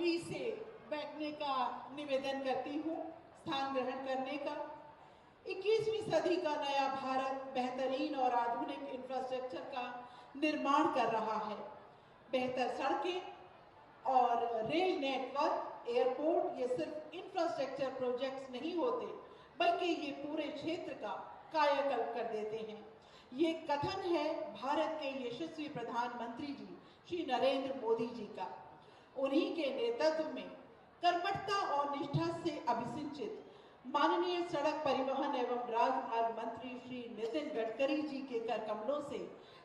सभी से बैठने का निवेदन करती हूँ, स्थान ग्रहण करने का। 21वीं सदी का नया भारत बेहतरीन और आधुनिक इंफ्रास्ट्रक्चर का निर्माण कर रहा है। बेहतर सड़कें और रेल नेटवर्क, एयरपोर्ट, ये सिर्फ इंफ्रास्ट्रक्चर प्रोजेक्ट्स नहीं होते, बल्कि ये पूरे क्षेत्र का कायाकल्प कर देते हैं। ये कथन है भारत के यशस्वी प्रधानमंत्री जी श्री नरेंद्र मोदी जी का। उन्हीं के नेतृत्व में कर्मठता और निष्ठा से अभिसिंचित माननीय सड़क परिवहन एवं राजमार्ग मंत्री श्री नितिन गडकरी जी के कर कमलों से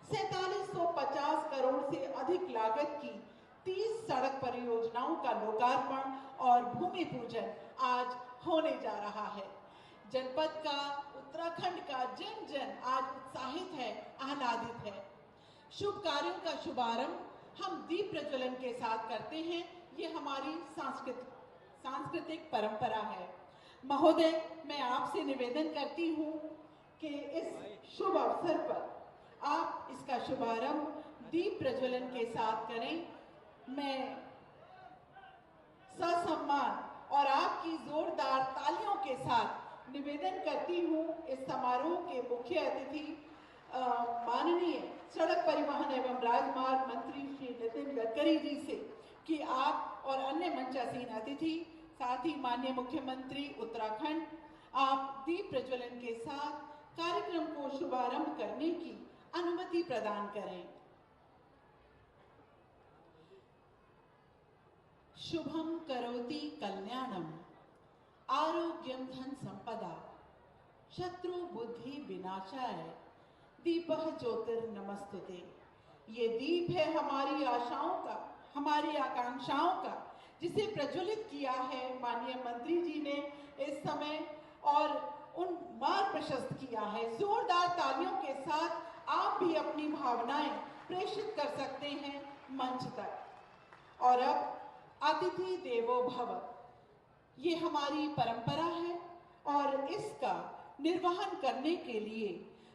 4750 करोड़ से अधिक लागत की 30 सड़क परियोजनाओं का लोकार्पण और भूमि पूजन आज होने जा रहा है। जनपद का, उत्तराखंड का जन जन आज उत्साहित है, आह्लादित है। शुभ कार्यों का शुभारंभ हम दीप प्रज्वलन के साथ करते हैं। ये हमारी सांस्कृतिक परंपरा है। महोदय, मैं आपसे निवेदन करती हूँ कि इस शुभ अवसर पर आप इसका शुभारंभ दीप प्रज्वलन के साथ करें। मैं ससम्मान और आपकी जोरदार तालियों के साथ निवेदन करती हूँ इस समारोह के मुख्य अतिथि माननीय सड़क परिवहन एवं राजमार्ग मंत्री श्री नितिन गडकरी जी से कि आप और अन्य मंचासीन अतिथि, साथ ही माननीय मुख्यमंत्री उत्तराखंड, आप दीप प्रज्वलन के साथ कार्यक्रम को शुभारंभ करने की अनुमति प्रदान करें। शुभम करोति कल्याणम आरोग्यम धन संपदा शत्रु बुद्धि विनाशाय दीपः ज्योतिर्नमस्तुते। ये दीप है हमारी आशाओं का, हमारी आकांक्षाओं का, जिसे प्रज्वलित किया है माननीय मंत्री जी ने इस समय और उन मार्ग प्रशस्त किया है। जोरदार तालियों के साथ आप भी अपनी भावनाएं प्रेषित कर सकते हैं मंच तक। और अब अतिथि देवो भव, ये हमारी परंपरा है और इसका निर्वहन करने के लिए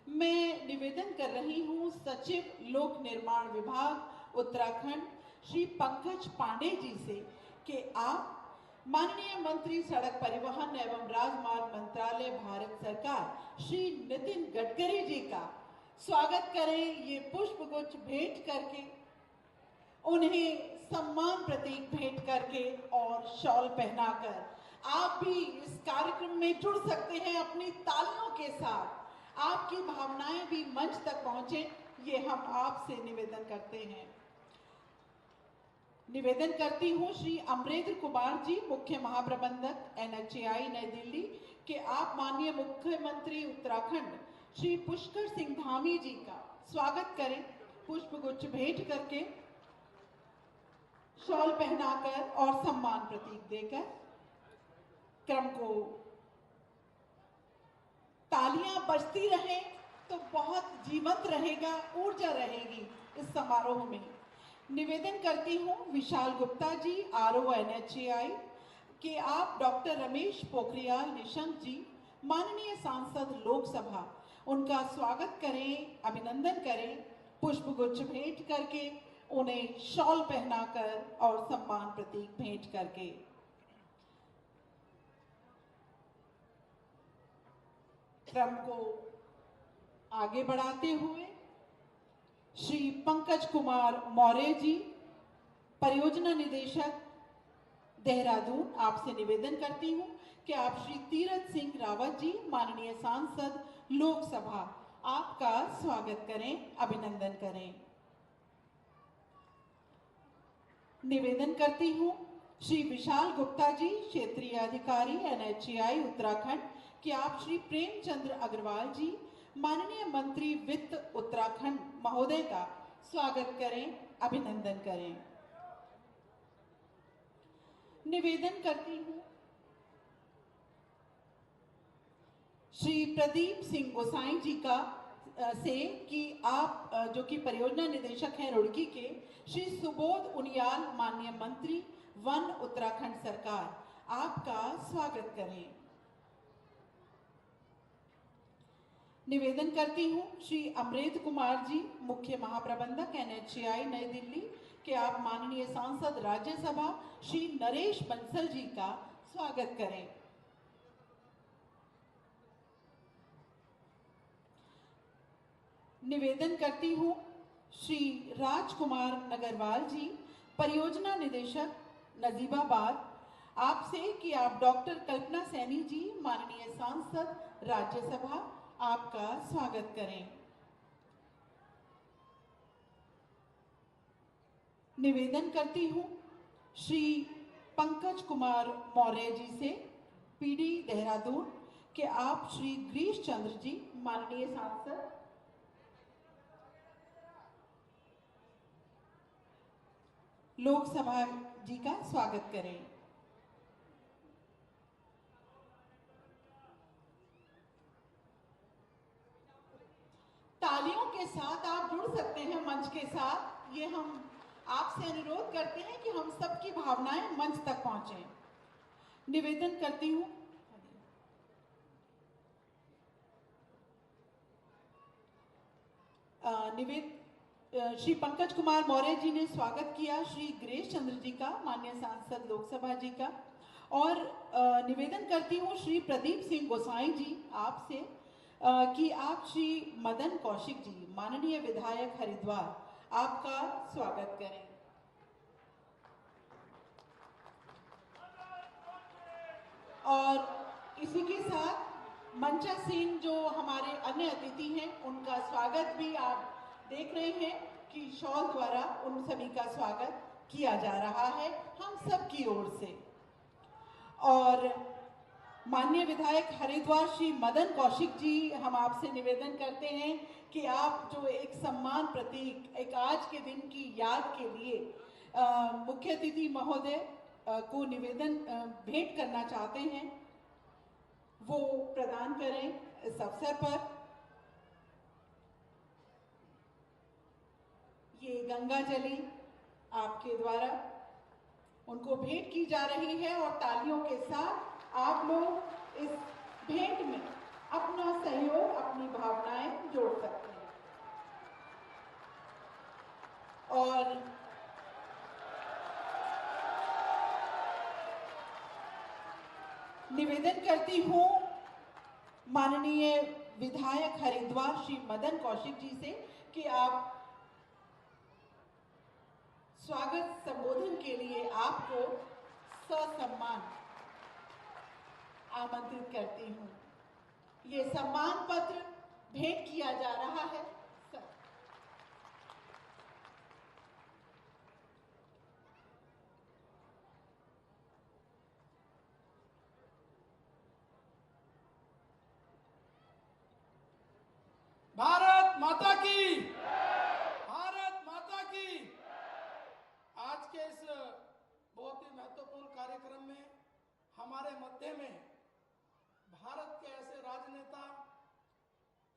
मैं निवेदन कर रही हूँ सचिव लोक निर्माण विभाग उत्तराखंड श्री पंकज पांडे जी से कि आप माननीय मंत्री सड़क परिवहन एवं राजमार्ग मंत्रालय भारत सरकार श्री नितिन गडकरी जी का स्वागत करें। ये पुष्पगुच्छ भेंट करके, उन्हें सम्मान प्रतीक भेंट करके और शॉल पहनाकर आप भी इस कार्यक्रम में जुड़ सकते हैं अपनी तालियों के साथ। आपकी भावनाएं भी मंच तक पहुंचे, ये हम आपसे निवेदन करते हैं। निवेदन करती हूं श्री अमरेंद्र कुमार जी, मुख्य महाप्रबंधक NHAI नई दिल्ली, कि आप माननीय मुख्यमंत्री उत्तराखंड श्री पुष्कर सिंह धामी जी का स्वागत करें, पुष्पगुच्छ भेंट करके, शॉल पहनाकर और सम्मान प्रतीक देकर। क्रम को तालियां बजती रहें तो बहुत जीवंत रहेगा, ऊर्जा रहेगी इस समारोह में। निवेदन करती हूं विशाल गुप्ता जी, RO NHAI, कि आप डॉक्टर रमेश पोखरियाल निशंक जी, माननीय सांसद लोकसभा, उनका स्वागत करें, अभिनंदन करें, पुष्पगुच्छ भेंट करके, उन्हें शॉल पहनाकर और सम्मान प्रतीक भेंट करके। क्रम को आगे बढ़ाते हुए श्री पंकज कुमार मौर्य जी, परियोजना निदेशक देहरादून, आपसे निवेदन करती हूं कि आप श्री तीरथ सिंह रावत जी, माननीय सांसद लोकसभा, आपका स्वागत करें, अभिनंदन करें। निवेदन करती हूं श्री विशाल गुप्ता जी, क्षेत्रीय अधिकारी NHAI उत्तराखंड, कि आप श्री प्रेमचंद्र अग्रवाल जी, माननीय मंत्री वित्त उत्तराखंड महोदय का स्वागत करें, अभिनंदन करें। निवेदन करती हूं श्री प्रदीप सिंह गोसाई जी का से कि आप जो कि परियोजना निदेशक हैं रुड़की के, श्री सुबोध उनियाल, माननीय मंत्री वन उत्तराखंड सरकार, आपका स्वागत करें। निवेदन करती हूं श्री अमरेंद्र कुमार जी, मुख्य महाप्रबंधक NHAI नई दिल्ली, कि आप माननीय सांसद राज्यसभा श्री नरेश बंसल जी का स्वागत करें। निवेदन करती हूं श्री राजकुमार नगरवाल जी, परियोजना निदेशक नजीबाबाद, आपसे कि आप डॉक्टर कल्पना सैनी जी, माननीय सांसद राज्यसभा, आपका स्वागत करें। निवेदन करती हूं श्री पंकज कुमार मौर्य जी से, पीडी देहरादून, कि आप श्री गिरीश चंद्र जी, माननीय सांसद, लोकसभा जी का स्वागत करें। तालियों के साथ आप जुड़ सकते हैं मंच के साथ। ये हम आपसे अनुरोध करते हैं कि हम सबकी भावनाएं मंच तक पहुंचे। निवेदन करती हूं श्री पंकज कुमार मौर्य जी ने स्वागत किया श्री गिरीश चंद्र जी का, माननीय सांसद लोकसभा जी का। और निवेदन करती हूँ श्री प्रदीप सिंह गोसाई जी आपसे कि आप श्री मदन कौशिक जी, माननीय विधायक हरिद्वार, आपका स्वागत करें। और इसी के साथ मंचासीन जो हमारे अन्य अतिथि हैं, उनका स्वागत भी आप देख रहे हैं कि शॉल द्वारा उन सभी का स्वागत किया जा रहा है हम सब की ओर से। और माननीय विधायक हरिद्वार श्री मदन कौशिक जी, हम आपसे निवेदन करते हैं कि आप जो एक सम्मान प्रतीक, एक आज के दिन की याद के लिए मुख्य अतिथि महोदय को निवेदन भेंट करना चाहते हैं, वो प्रदान करें इस अवसर पर। ये गंगा जली आपके द्वारा उनको भेंट की जा रही है और तालियों के साथ आप लोग इस भेंट में अपना सहयोग, अपनी भावनाएं जोड़ सकते हैं। और निवेदन करती हूं माननीय विधायक हरिद्वार श्री मदन कौशिक जी से कि आप स्वागत संबोधन के लिए आपको ससम्मान आमंत्रित करती हूं। ये सम्मान पत्र भेंट किया जा रहा है। भारत माता की, भारत माता की। आज के इस बहुत ही महत्वपूर्ण कार्यक्रम में हमारे मध्य में भारत के ऐसे राजनेता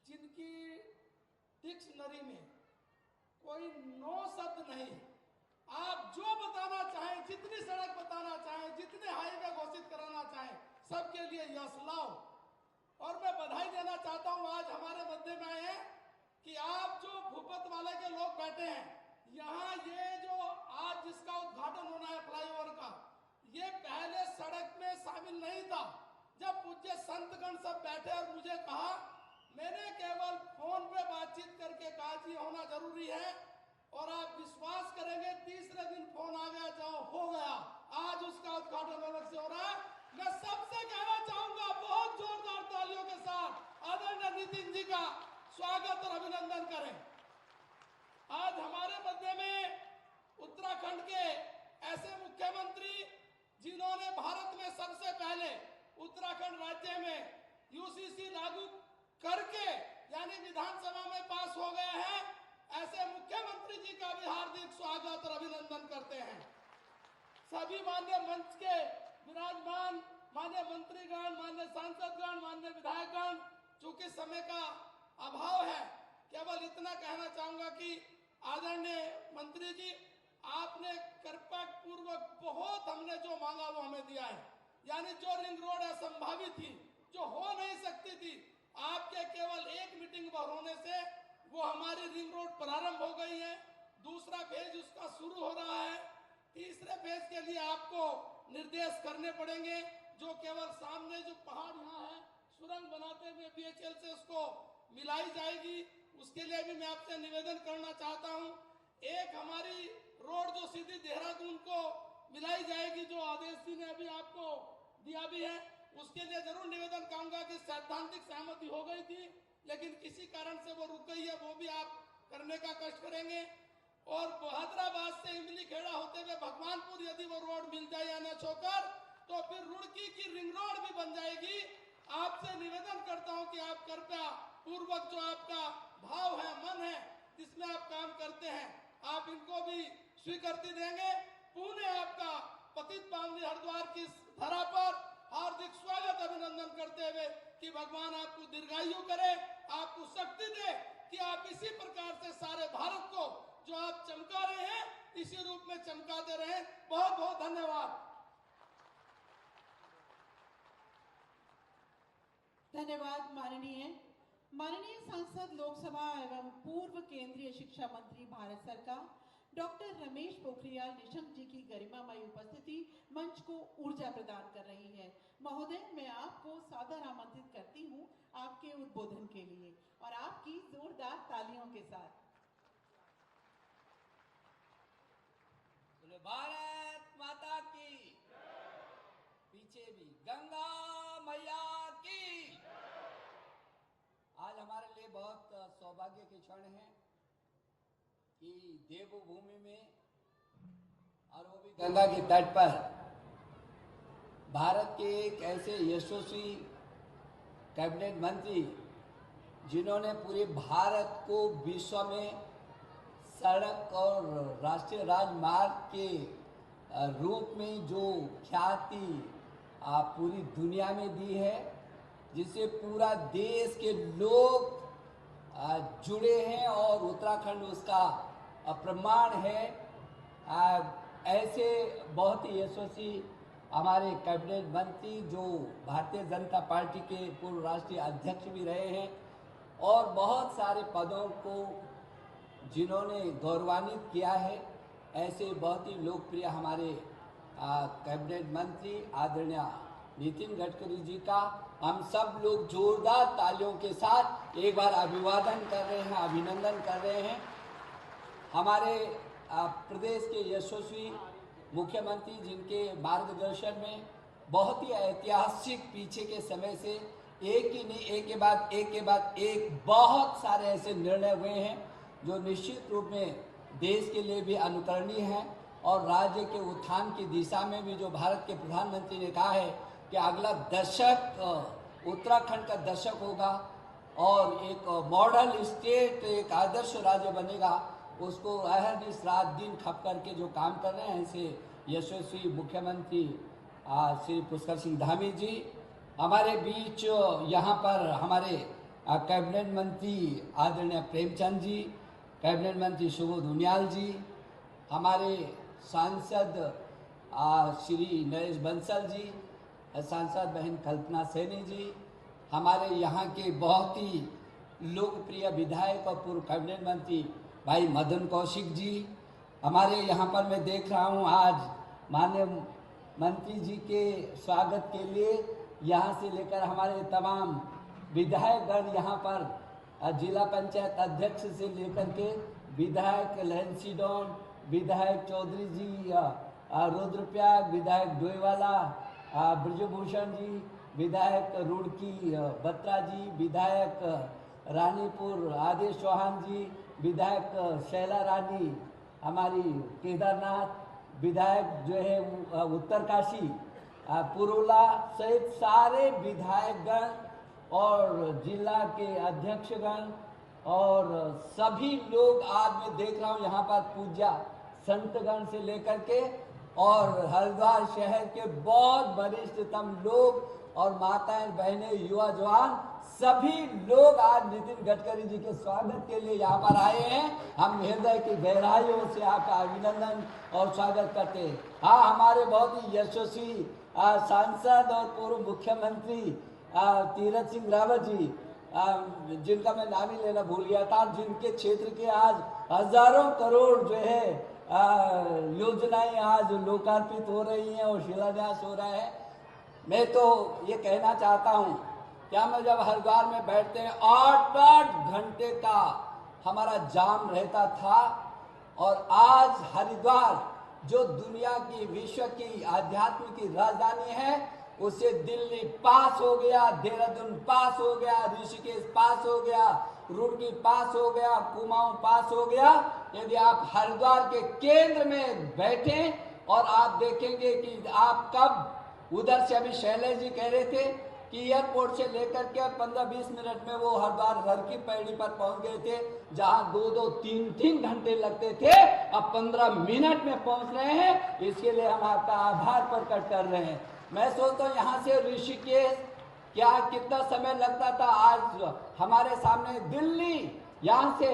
जिनकी डिक्शनरी में कोई 9 शब्द नहीं, आप जो बताना चाहें, जितनी सड़क बताना चाहें, जितने हाईवे घोषित कराना चाहें, सबके लिए यश लाओ। और मैं बधाई देना चाहता हूं, आज हमारे मध्य में आए हैं कि आप जो भूपत वाले के लोग बैठे हैं यहाँ, ये जो आज जिसका उद्घाटन होना है फ्लाईओवर का, ये पहले सड़क में शामिल नहीं था। जब पूज्य संतगण सब बैठे और मुझे कहा, मैंने केवल फोन पे बातचीत करके कहा जी होना जरूरी है, और आप विश्वास करेंगे तीसरे दिन फोन आ गया, जाओ हो गया, आज उसका उद्घाटन अलग से हो रहा है। मैं सबसे कहना चाहूंगा बहुत जोरदार तालियों के साथ आदरणीय नितिन जी का स्वागत और अभिनंदन करें। आज हमारे मध्य में उत्तराखंड के ऐसे मुख्यमंत्री जिन्होंने भारत में सबसे पहले उत्तराखंड राज्य में यूसीसी लागू करके यानी विधानसभा में पास हो गए हैं, ऐसे मुख्यमंत्री जी का भी हार्दिक स्वागत और अभिनंदन करते हैं। सभी माननीय मंच के विराजमान माननीय मंत्रीगण, माननीय सांसदगण, माननीय विधायकगण, चूंकि समय का अभाव है, केवल इतना कहना चाहूंगा कि आदरणीय मंत्री जी, आपने कृपा पूर्वक बहुत हमने जो मांगा वो हमें दिया है। यानी जो रिंग रोड असंभावित थी, जो हो नहीं सकती थी, आपके केवल एक मीटिंग पर होने से वो हमारी रिंग रोड प्रारंभ हो गई है। दूसरा फेज उसका शुरू हो रहा है। तीसरे फेज के लिए आपको निर्देश करने पड़ेंगे, जो केवल सामने जो पहाड़ यहाँ है सुरंग बनाते हुए बीएचएल से उसको मिलाई जाएगी। उसके लिए भी मैं आपसे निवेदन करना चाहता हूँ। एक हमारी रोड जो सीधी देहरादून को मिलाई जाएगी, जो आदेश जी ने अभी आपको दिया भी है, उसके लिए जरूर निवेदन करूंगा कि सैद्धांतिक सहमति हो गई थी लेकिन किसी कारण से वो रुक गई है, वो भी आप करने का कष्ट करेंगे। और हैदराबाद से इमली खेड़ा होते हुए भगवानपुर यदि वो रोड मिल जाए एनएच होकर, तो फिर रुड़की की रिंग रोड भी बन जाएगी। आपसे निवेदन करता हूं कि आप कृपया पूर्वक जो आपका भाव है, मन है, जिसमें आप काम करते हैं, आप इनको भी स्वीकृति देंगे। पुणे आपका पतित पावनी हरिद्वार की धरा पर हार्दिक स्वागत अभिनंदन करते हुए कि भगवान आपको दीर्घायु करे, आपको शक्ति दे कि आप इसी प्रकार से सारे भारत को जो आप चमका रहे हैं इसी रूप में चमकाते रहे। बहुत बहुत धन्यवाद। धन्यवाद माननीय सांसद लोकसभा एवं पूर्व केंद्रीय शिक्षा मंत्री भारत सरकार डॉक्टर रमेश पोखरियाल निशंक जी की गरिमामय उपस्थिति मंच को ऊर्जा प्रदान कर रही है। महोदय, मैं आपको सादर आमंत्रित करती हूं आपके उद्बोधन के लिए और आपकी जोरदार तालियों के साथ। भारत माता की, पीछे भी गंगा मैया की। आज हमारे लिए बहुत सौभाग्य के क्षण है कि देवभूमि में और वो भी गंगा के तट पर भारत के एक ऐसे यशस्वी कैबिनेट मंत्री जिन्होंने पूरे भारत को विश्व में सड़क और राष्ट्रीय राजमार्ग के रूप में जो ख्याति पूरी दुनिया में दी है, जिससे पूरा देश के लोग जुड़े हैं और उत्तराखंड उसका प्रमाण है। ऐसे बहुत ही यशस्वी हमारे कैबिनेट मंत्री जो भारतीय जनता पार्टी के पूर्व राष्ट्रीय अध्यक्ष भी रहे हैं और बहुत सारे पदों को जिन्होंने गौरवान्वित किया है, ऐसे बहुत ही लोकप्रिय हमारे कैबिनेट मंत्री आदरणीय नितिन गडकरी जी का हम सब लोग जोरदार तालियों के साथ एक बार अभिवादन कर रहे हैं, अभिनंदन कर रहे हैं। हमारे प्रदेश के यशस्वी मुख्यमंत्री जिनके मार्गदर्शन में बहुत ही ऐतिहासिक पीछे के समय से एक ही नहीं, एक के बाद एक बहुत सारे ऐसे निर्णय हुए हैं जो निश्चित रूप में देश के लिए भी अनुकरणीय हैं और राज्य के उत्थान की दिशा में भी जो भारत के प्रधानमंत्री ने कहा है कि अगला दशक उत्तराखंड का दशक होगा और एक मॉडल स्टेट, एक आदर्श राज्य बनेगा, उसको अहरनिश रात दिन खप करके जो काम कर रहे हैं ऐसे यशस्वी मुख्यमंत्री श्री पुष्कर सिंह धामी जी हमारे बीच। यहाँ पर हमारे कैबिनेट मंत्री आदरणीय प्रेमचंद जी, कैबिनेट मंत्री सुबोध उनियाल जी, हमारे सांसद श्री नरेश बंसल जी, सांसद बहन कल्पना सैनी जी, हमारे यहाँ के बहुत ही लोकप्रिय विधायक और पूर्व कैबिनेट मंत्री भाई मदन कौशिक जी, हमारे यहाँ पर मैं देख रहा हूँ आज माननीय मंत्री जी के स्वागत के लिए यहाँ से लेकर हमारे तमाम विधायकगण यहाँ पर जिला पंचायत अध्यक्ष से लेकर के विधायक लहन डॉन, विधायक चौधरी जी रुद्रप्रयाग, विधायक डोईवाला ब्रजभूषण जी, विधायक रुड़की बत्रा जी, विधायक रानीपुर आदेश चौहान जी, विधायक शैला रानी हमारी केदारनाथ, विधायक जो है उत्तरकाशी पुरोला सहित सारे विधायकगण और जिला के अध्यक्षगण और सभी लोग आज मैं देख रहा हूँ यहाँ पर पूज्य संतगण से लेकर के और हरिद्वार शहर के बहुत वरिष्ठतम लोग और माताएं बहनें युवा जवान सभी लोग आज नितिन गडकरी जी के स्वागत के लिए यहाँ पर आए हैं। हम हृदय की गहराइयों से आपका अभिनंदन और स्वागत करते हैं। हाँ, हमारे बहुत ही यशस्वी सांसद और पूर्व मुख्यमंत्री तीरथ सिंह रावत जी जिनका मैं नाम ही लेना भूल गया था, जिनके क्षेत्र के आज हजारों करोड़ जो है योजनाएं आज लोकार्पित हो रही हैं और शिलान्यास हो रहा है। मैं तो ये कहना चाहता हूँ, क्या मैं जब हरिद्वार में बैठते हैं 8-8 घंटे का हमारा जाम रहता था, और आज हरिद्वार जो दुनिया की, विश्व की आध्यात्म की राजधानी है, उसे दिल्ली पास हो गया, देहरादून पास हो गया, ऋषिकेश पास हो गया, रुड़की पास हो गया, कुमाऊं पास हो गया। यदि आप हरिद्वार के केंद्र में बैठे और आप देखेंगे कि आप कब उधर से, अभी शैलेश जी कह रहे थे कि एयरपोर्ट से लेकर के 15-20 मिनट में वो हरिद्वार रर की पैड़ी पर पहुंच गए थे, जहां 2-2, 3-3 घंटे लगते थे, अब 15 मिनट में पहुंच रहे हैं। इसके लिए हम आपका आभार प्रकट कर रहे हैं। मैं सोचता हूँ यहाँ से ऋषिकेश क्या कितना समय लगता था, आज हमारे सामने दिल्ली यहाँ से,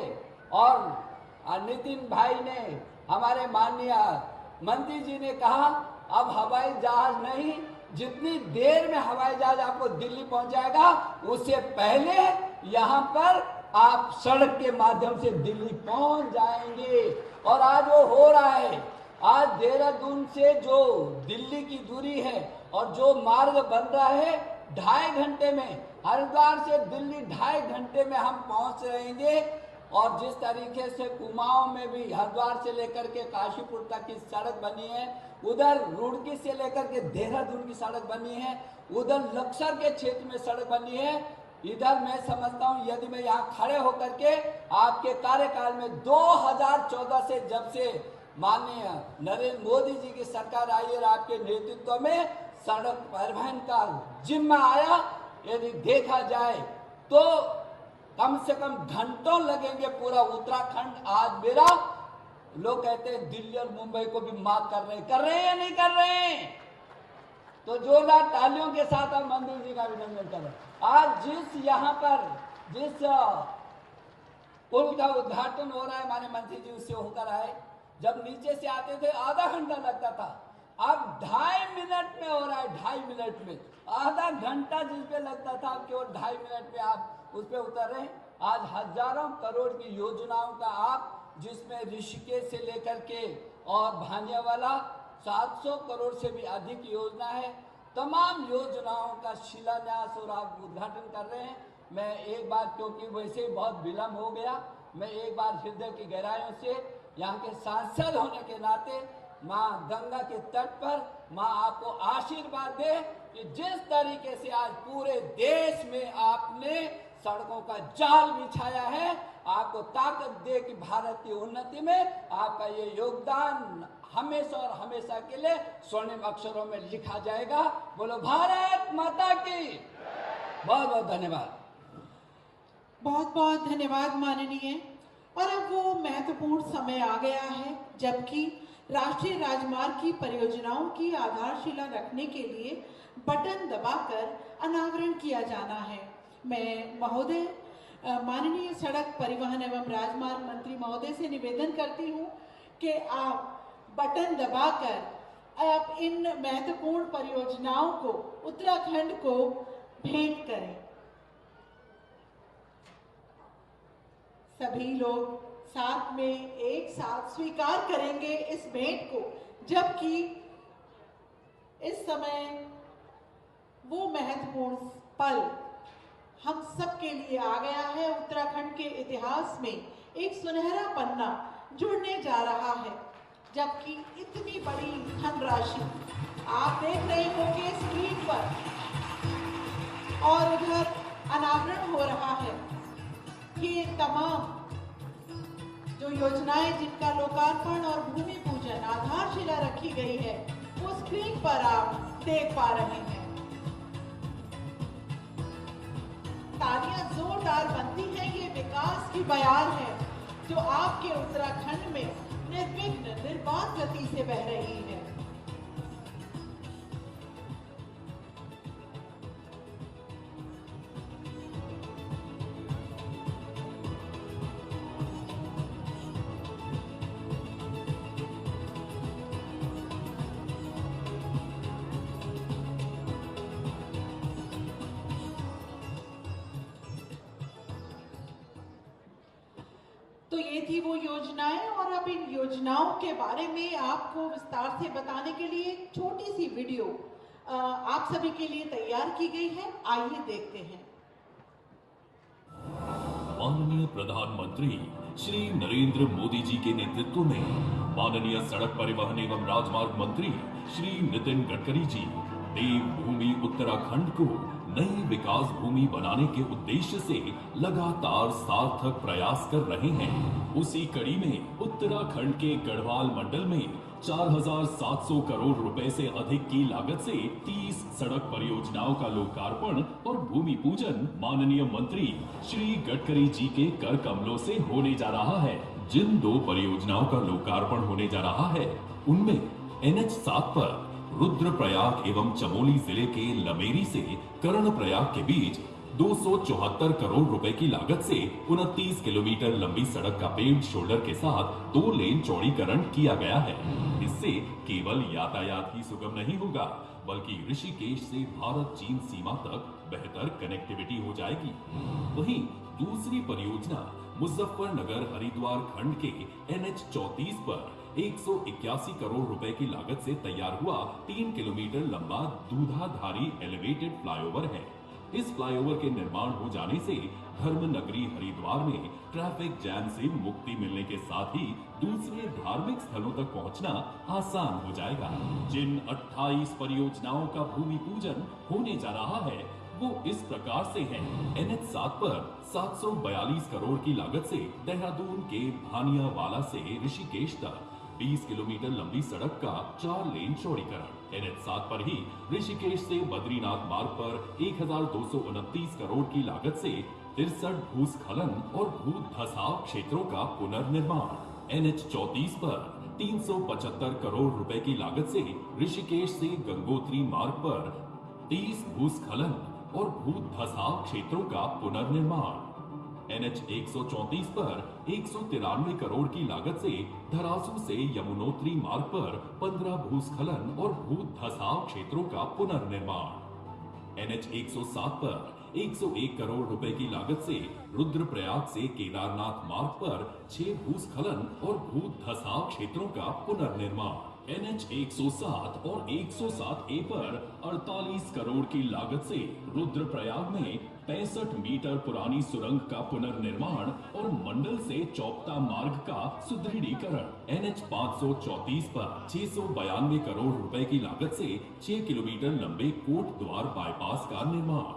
और नितिन भाई ने, हमारे माननीय मंत्री जी ने कहा अब हवाई जहाज नहीं, जितनी देर में हवाई जहाज आपको दिल्ली पहुंचाएगा, उससे पहले यहाँ पर आप सड़क के माध्यम से दिल्ली पहुंच जाएंगे। और आज वो हो रहा है। आज देहरादून से जो दिल्ली की दूरी है और जो मार्ग बन रहा है, 2.5 घंटे में, हरिद्वार से दिल्ली 2.5 घंटे में हम पहुंच रहेंगे। और जिस तरीके से कुमाऊं में भी हरिद्वार से लेकर के काशीपुर तक की सड़क बनी है, उधर रुड़की से लेकर के देहरादून की सड़क बनी है, उधर लक्सर के क्षेत्र में सड़क बनी है, इधर मैं समझता हूं यदि मैं यहाँ खड़े होकर के आपके कार्यकाल में 2014 से, जब से माननीय नरेंद्र मोदी जी की सरकार आई और आपके नेतृत्व में सड़क परिवहन का जिम्मा आया, यदि देखा जाए तो कम से कम घंटों लगेंगे पूरा उत्तराखंड आज मेरा, लोग कहते हैं दिल्ली और मुंबई को भी माफ कर रहे हैं या नहीं कर रहे हैं? तो जोरदार तालियों के साथ हम मंदिर जी का अभिनंदन कर रहे हैं। आज जिस यहाँ पर जिस पुल का उद्घाटन हो रहा है, हमारे मंत्री जी उससे होकर आए, जब नीचे से आते थे आधा घंटा लगता था, अब 2.5 मिनट में हो रहा है, 2.5 मिनट में। आधा घंटा जिस पे लगता था, अब केवल 2.5 मिनट में आप उस पे उतर रहे हैं। आज हजारों करोड़ की योजनाओं का आप, जिसमें ऋषिकेश से लेकर के और भानियावाला 700 करोड़ से भी अधिक योजना है, तमाम योजनाओं का शिलान्यास और आप उद्घाटन कर रहे हैं। मैं एक बार, क्योंकि वैसे ही बहुत विलम्ब हो गया, मैं एक बार हृदय की गहराइयों से यहाँ के सांसद होने के नाते माँ गंगा के तट पर माँ आपको आशीर्वाद दे कि जिस तरीके से आज पूरे देश में आपने सड़कों का जाल बिछाया है, आपको ताकत दे कि भारत की उन्नति में आपका ये योगदान हमेशा और हमेशा के लिए स्वर्णिम अक्षरों में लिखा जाएगा। बोलो भारत माता की। बहुत बहुत धन्यवाद। बहुत बहुत धन्यवाद माननीय। और अब वो महत्वपूर्ण समय आ गया है जबकि राष्ट्रीय राजमार्ग की परियोजनाओं की आधारशिला रखने के लिए बटन दबाकर अनावरण किया जाना है। मैं महोदय, माननीय सड़क परिवहन एवं राजमार्ग मंत्री महोदय से निवेदन करती हूँ कि आप बटन दबाकर आप इन महत्वपूर्ण परियोजनाओं को उत्तराखंड को भेंट करें। सभी लोग साथ में एक साथ स्वीकार करेंगे इस भेंट को, जबकि इस समय वो महत्वपूर्ण पल हम सब के लिए आ गया है। उत्तराखंड के इतिहास में एक सुनहरा पन्ना जुड़ने जा रहा है, जबकि इतनी बड़ी धनराशि आप देख रहे होंगे स्क्रीन पर और उधर अनावरण हो रहा है। ये तमाम जो योजनाएं जिनका लोकार्पण और भूमि पूजन आधारशिला रखी गई है, वो स्क्रीन पर आप देख पा रहे हैं। तालियां जोरदार बनती हैं, ये विकास की बयान है जो आपके उत्तराखंड में निर्विघ्न निर्बाध गति से बह रही है। ये थी वो योजनाएं, और अब इन योजनाओं के बारे में आपको विस्तार से बताने के लिए एक छोटी सी वीडियो आप सभी के लिए तैयार की गई है। आइए देखते हैं। माननीय प्रधानमंत्री श्री नरेंद्र मोदी जी के नेतृत्व में माननीय सड़क परिवहन एवं राजमार्ग मंत्री श्री नितिन गडकरी जी देवभूमि उत्तराखंड को नई विकास भूमि बनाने के उद्देश्य से लगातार सार्थक प्रयास कर रहे हैं। उसी कड़ी में उत्तराखंड के गढ़वाल मंडल में 4,700 करोड़ रुपए से अधिक की लागत से 30 सड़क परियोजनाओं का लोकार्पण और भूमि पूजन माननीय मंत्री श्री गडकरी जी के कर कमलों से होने जा रहा है। जिन 2 परियोजनाओं का लोकार्पण होने जा रहा है उनमें NH7 पर रुद्रप्रयाग एवं चमोली जिले के लमेरी से कर्णप्रयाग के बीच 274 करोड़ रुपए की लागत से 29 किलोमीटर लंबी सड़क का पेव्ड शोल्डर के साथ 2 लेन चौड़ीकरण किया गया है। इससे केवल यातायात ही सुगम नहीं होगा बल्कि ऋषिकेश से भारत चीन सीमा तक बेहतर कनेक्टिविटी हो जाएगी। वहीं दूसरी परियोजना मुजफ्फरनगर हरिद्वार खंड के NH34 पर 181 करोड़ रुपए की लागत से तैयार हुआ 3 किलोमीटर लंबा दूधाधारी एलिवेटेड फ्लाईओवर है। इस फ्लाईओवर के निर्माण हो जाने से धर्म नगरी हरिद्वार में ट्रैफिक जैम से मुक्ति मिलने के साथ ही दूसरे धार्मिक स्थलों तक पहुंचना आसान हो जाएगा। जिन 28 परियोजनाओं का भूमि पूजन होने जा रहा है वो इस प्रकार से है। NH7 पर 742 करोड़ की लागत से देहरादून के भानियावाला से ऋषिकेश तक 20 किलोमीटर लंबी सड़क का 4 लेन चौड़ीकरण। NH7 पर ही ऋषिकेश से बद्रीनाथ मार्ग पर 1,229 करोड़ की लागत से 63 भूस्खलन और भू धसाव क्षेत्रों का पुनर्निर्माण। NH34 पर 375 करोड़ रुपए की लागत से ऋषिकेश से गंगोत्री मार्ग पर 30 भूस्खलन और भू धसाव क्षेत्रों का पुनर्निर्माण। NH134 पर 193 करोड़ की लागत से धरासू से यमुनोत्री मार्ग पर 15 भूस्खलन और भू धसाव क्षेत्रों का पुनर्निर्माण। NH107 पर 101 करोड़ रुपए की लागत से रुद्रप्रयाग से केदारनाथ मार्ग पर 6 भूस्खलन और भू धसाव क्षेत्रों का पुनर्निर्माण। NH107 और 107A पर 48 करोड़ की लागत से रुद्रप्रयाग में 65 मीटर पुरानी सुरंग का पुनर्निर्माण और मंडल से चौपता मार्ग का सुदृढ़ीकरण। NH534 पर 692 करोड़ रुपए की लागत से 6 किलोमीटर लंबे कोट द्वार बाईपास का निर्माण।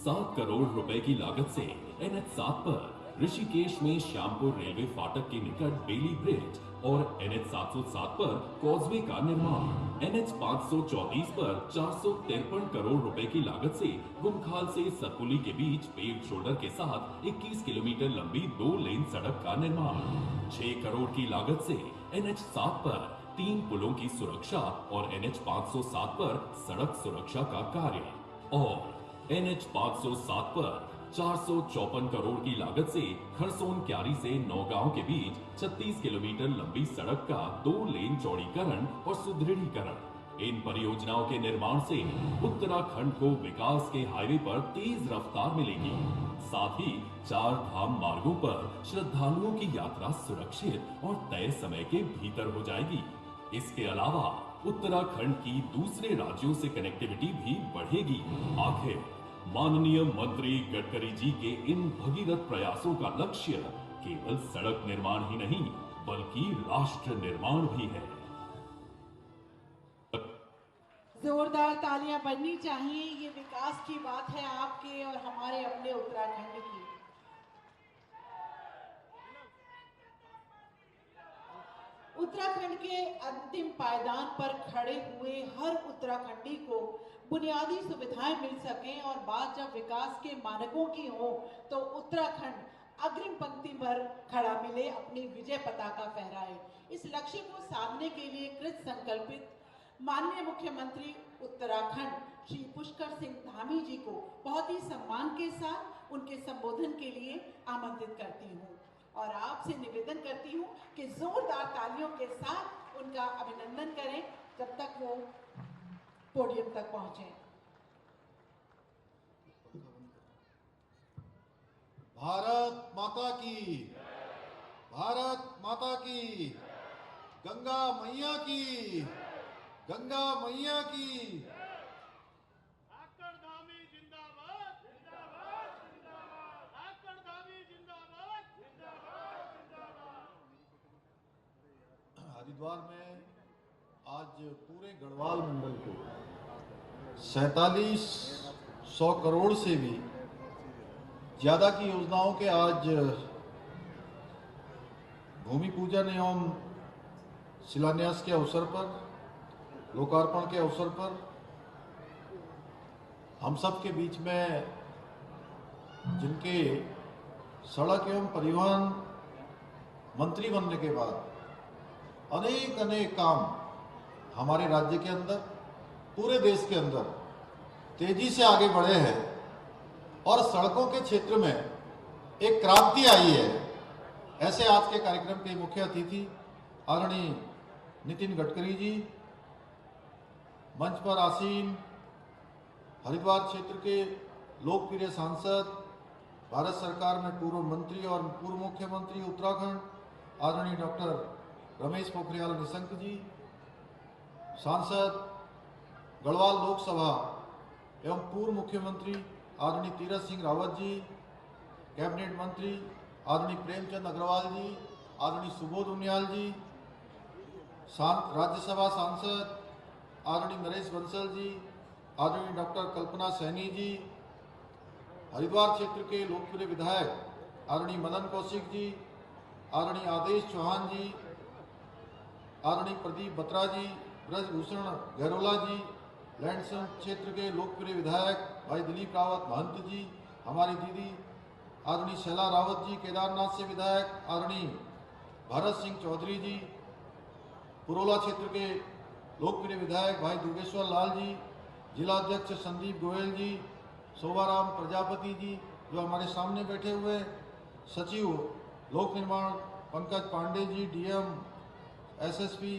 7 करोड़ रुपए की लागत से NH7 पर ऋषिकेश में श्यामपुर रेलवे फाटक के निकट बेली ब्रिज और NH707 पर कॉजवे का निर्माण। NH534 पर 453 करोड़ रुपए की लागत से गुमखाल से सतपुली के बीच पेव्ड शोल्डर के साथ 21 किलोमीटर लंबी 2 लेन सड़क का निर्माण। 6 करोड़ की लागत से NH7 पर 3 पुलों की सुरक्षा और NH507 पर सड़क सुरक्षा का कार्य और NH507 पर 454 करोड़ की लागत से खरसोन क्यारी से नौगांव के बीच 36 किलोमीटर लंबी सड़क का 2 लेन चौड़ीकरण और सुदृढ़ीकरण। इन परियोजनाओं के निर्माण से उत्तराखंड को विकास के हाईवे पर तेज रफ्तार मिलेगी। साथ ही 4 धाम मार्गों पर श्रद्धालुओं की यात्रा सुरक्षित और तय समय के भीतर हो जाएगी। इसके अलावा उत्तराखंड की दूसरे राज्यों से कनेक्टिविटी भी बढ़ेगी। आखिर माननीय मंत्री गडकरी जी के इन भगीरथ प्रयासों का लक्ष्य केवल सड़क निर्माण ही नहीं बल्कि राष्ट्र निर्माण भी है। जोरदार तालियां बननी चाहिए। ये विकास की बात है आपके और हमारे अपने उत्तराखंड की। उत्तराखंड के अंतिम पायदान पर खड़े हुए हर उत्तराखंडी को बुनियादी सुविधाएं मिल सकें और बात जब विकास के मानकों की हो तो उत्तराखंड अग्रिम पंक्ति पर खड़ा मिले, अपनी विजय पताका फहराए। इस लक्ष्य को साधने के लिए कृत संकल्पित माननीय मुख्यमंत्री उत्तराखंड श्री पुष्कर सिंह धामी जी को बहुत ही सम्मान के साथ उनके संबोधन के लिए आमंत्रित करती हूँ और आपसे निवेदन करती हूँ कि जोरदार तालियों के साथ उनका अभिनंदन करें जब तक वो पोडियम तक पहुंचे। भारत माता की, भारत माता की, गंगा मैया की, गंगा मैया की। आकड़धामी जिंदाबाद जिंदाबाद जिंदाबाद, आकड़धामी जिंदाबाद जिंदाबाद जिंदाबाद। हरिद्वार में आज पूरे गढ़वाल मंडल को 4700 करोड़ से भी ज्यादा की योजनाओं के आज भूमि पूजन एवं शिलान्यास के अवसर पर, लोकार्पण के अवसर पर हम सब के बीच में जिनके सड़क एवं परिवहन मंत्री बनने के बाद अनेक अनेक काम हमारे राज्य के अंदर, पूरे देश के अंदर तेजी से आगे बढ़े हैं और सड़कों के क्षेत्र में एक क्रांति आई है। ऐसे आज के कार्यक्रम के मुख्य अतिथि आदरणीय नितिन गडकरी जी, मंच पर आसीन हरिद्वार क्षेत्र के लोकप्रिय सांसद, भारत सरकार में पूर्व मंत्री और पूर्व मुख्यमंत्री उत्तराखंड आदरणीय डॉक्टर रमेश पोखरियाल निशंक जी, सांसद गढ़वाल लोकसभा एवं पूर्व मुख्यमंत्री आदरणीय तीरथ सिंह रावत जी, कैबिनेट मंत्री आदरणीय प्रेमचंद अग्रवाल जी, आदरणीय सुबोध उनियाल जी, राज्यसभा सांसद आदरणीय नरेश बंसल जी, आदरणीय डॉक्टर कल्पना सैनी जी, हरिद्वार क्षेत्र के लोकप्रिय विधायक आदरणीय मदन कौशिक जी, आदरणीय आदेश चौहान जी, आदरणीय प्रदीप बत्रा जी, ब्रजभूषण गहरोला जी, लैंडसन क्षेत्र के लोकप्रिय विधायक भाई दिलीप रावत महंत जी, हमारी दीदी आदरणीय शैला रावत जी, केदारनाथ से विधायक आदरणीय भरत सिंह चौधरी जी, पुरोला क्षेत्र के लोकप्रिय विधायक भाई दुर्गेश्वर लाल जी, जिला अध्यक्ष संदीप गोयल जी, शोभाराम प्रजापति जी जो हमारे सामने बैठे हुए, सचिव लोक निर्माण पंकज पांडे जी, डीएम एसएसपी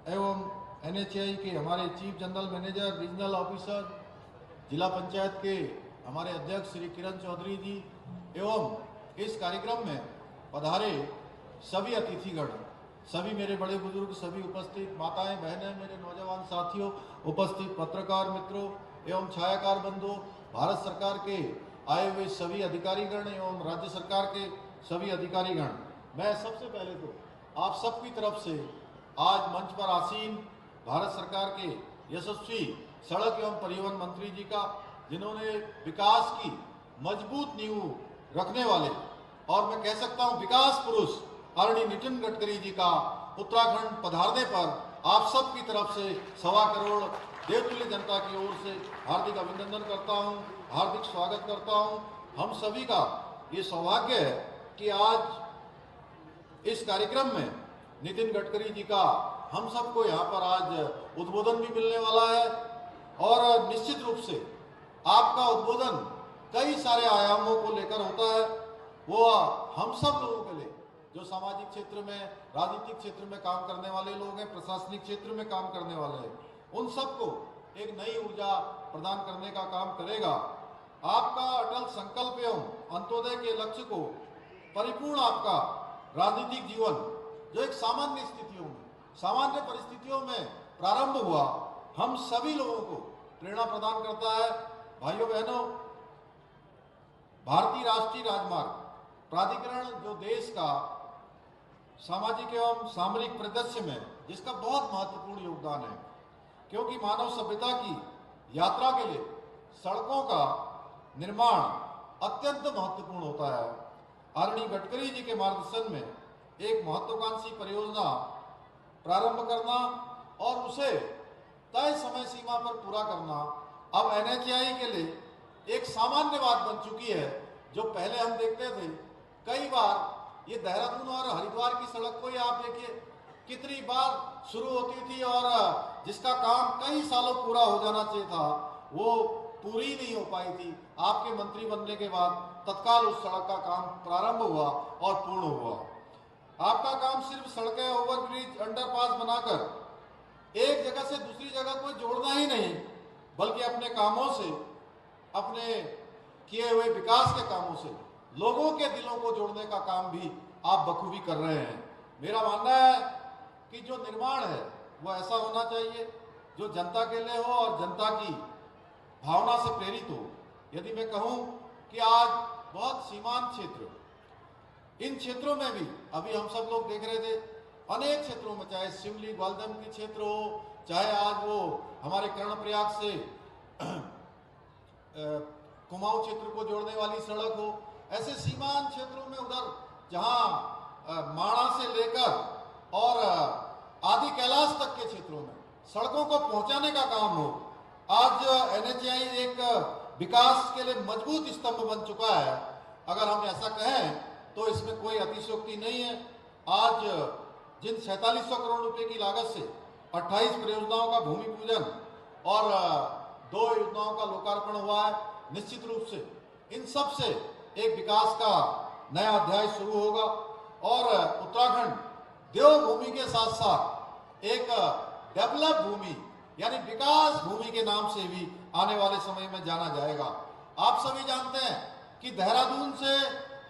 एवं एनएचआई के हमारे chief general manager, regional officer, जिला पंचायत के हमारे अध्यक्ष श्री किरण चौधरी जी एवं इस कार्यक्रम में पधारे सभी अतिथिगण, सभी मेरे बड़े बुजुर्ग, सभी उपस्थित माताएं बहनें, मेरे नौजवान साथियों, उपस्थित पत्रकार मित्रों एवं छायाकार बंधुओं, भारत सरकार के आए हुए सभी अधिकारीगण एवं राज्य सरकार के सभी अधिकारीगण, मैं सबसे पहले तो आप सबकी तरफ से आज मंच पर आसीन भारत सरकार के यशस्वी सड़क एवं परिवहन मंत्री जी का, जिन्होंने विकास की मजबूत नींव रखने वाले और मैं कह सकता हूं विकास पुरुष आदरणीय नितिन गडकरी जी का उत्तराखंड पधारने पर आप सब की तरफ से 1.25 करोड़ देवतुल्य जनता की ओर से हार्दिक अभिनंदन करता हूं, हार्दिक स्वागत करता हूं। हम सभी का ये सौभाग्य है कि आज इस कार्यक्रम में नितिन गडकरी जी का हम सबको यहाँ पर आज उद्बोधन भी मिलने वाला है और निश्चित रूप से आपका उद्बोधन कई सारे आयामों को लेकर होता है। वो हम सब लोगों के लिए जो सामाजिक क्षेत्र में, राजनीतिक क्षेत्र में काम करने वाले लोग हैं, प्रशासनिक क्षेत्र में काम करने वाले हैं, उन सबको एक नई ऊर्जा प्रदान करने का काम करेगा। आपका अटल संकल्प एवं अंत्योदय के लक्ष्य को परिपूर्ण आपका राजनीतिक जीवन जो एक सामान्य स्थितियों में, सामान्य परिस्थितियों में प्रारंभ हुआ, हम सभी लोगों को प्रेरणा प्रदान करता है। भाइयों बहनों, भारतीय राष्ट्रीय राजमार्ग प्राधिकरण जो देश का सामाजिक एवं सामरिक परिदृश्य में जिसका बहुत महत्वपूर्ण योगदान है, क्योंकि मानव सभ्यता की यात्रा के लिए सड़कों का निर्माण अत्यंत महत्वपूर्ण होता है। आदरणीय गडकरी जी के मार्गदर्शन में एक महत्वाकांक्षी परियोजना प्रारंभ करना और उसे तय समय सीमा पर पूरा करना अब एनएचआई के लिए एक सामान्य बात बन चुकी है। जो पहले हम देखते थे कई बार ये देहरादून और हरिद्वार की सड़क को ही आप देखिए कितनी बार शुरू होती थी और जिसका काम कई सालों पूरा हो जाना चाहिए था वो पूरी नहीं हो पाई थी। आपके मंत्री बनने के बाद तत्काल उस सड़क का काम प्रारंभ हुआ और पूर्ण हुआ। आपका काम सिर्फ सड़कें, ओवरब्रिज, अंडरपास बनाकर एक जगह से दूसरी जगह को जोड़ना ही नहीं, बल्कि अपने कामों से, अपने किए हुए विकास के कामों से लोगों के दिलों को जोड़ने का काम भी आप बखूबी कर रहे हैं। मेरा मानना है कि जो निर्माण है वो ऐसा होना चाहिए जो जनता के लिए हो और जनता की भावना से प्रेरित हो। यदि मैं कहूं कि आज बहुत सीमांत क्षेत्र, इन क्षेत्रों में भी अभी हम सब लोग देख रहे थे, अनेक क्षेत्रों में, चाहे शिमली ग्वालदम के क्षेत्र हो, चाहे आज वो हमारे कर्णप्रयाग से कुमाऊं क्षेत्र को जोड़ने वाली सड़क हो, ऐसे सीमांत क्षेत्रों में उधर जहां माणा से लेकर और आदि कैलाश तक के क्षेत्रों में सड़कों को पहुंचाने का काम हो। आज NHAI एक विकास के लिए मजबूत स्तंभ बन चुका है। अगर हम ऐसा कहें तो इसमें कोई अतिशयोक्ति नहीं है। आज जिन 4700 करोड़ रुपए की लागत से 28 परियोजनाओं का भूमि पूजन और 2 योजनाओं का लोकार्पण हुआ है, निश्चित रूप से इन सब से एक विकास का नया अध्याय शुरू होगा और उत्तराखंड देवभूमि के साथ साथ एक डेवलप भूमि यानी विकास भूमि के नाम से भी आने वाले समय में जाना जाएगा। आप सभी जानते हैं कि देहरादून से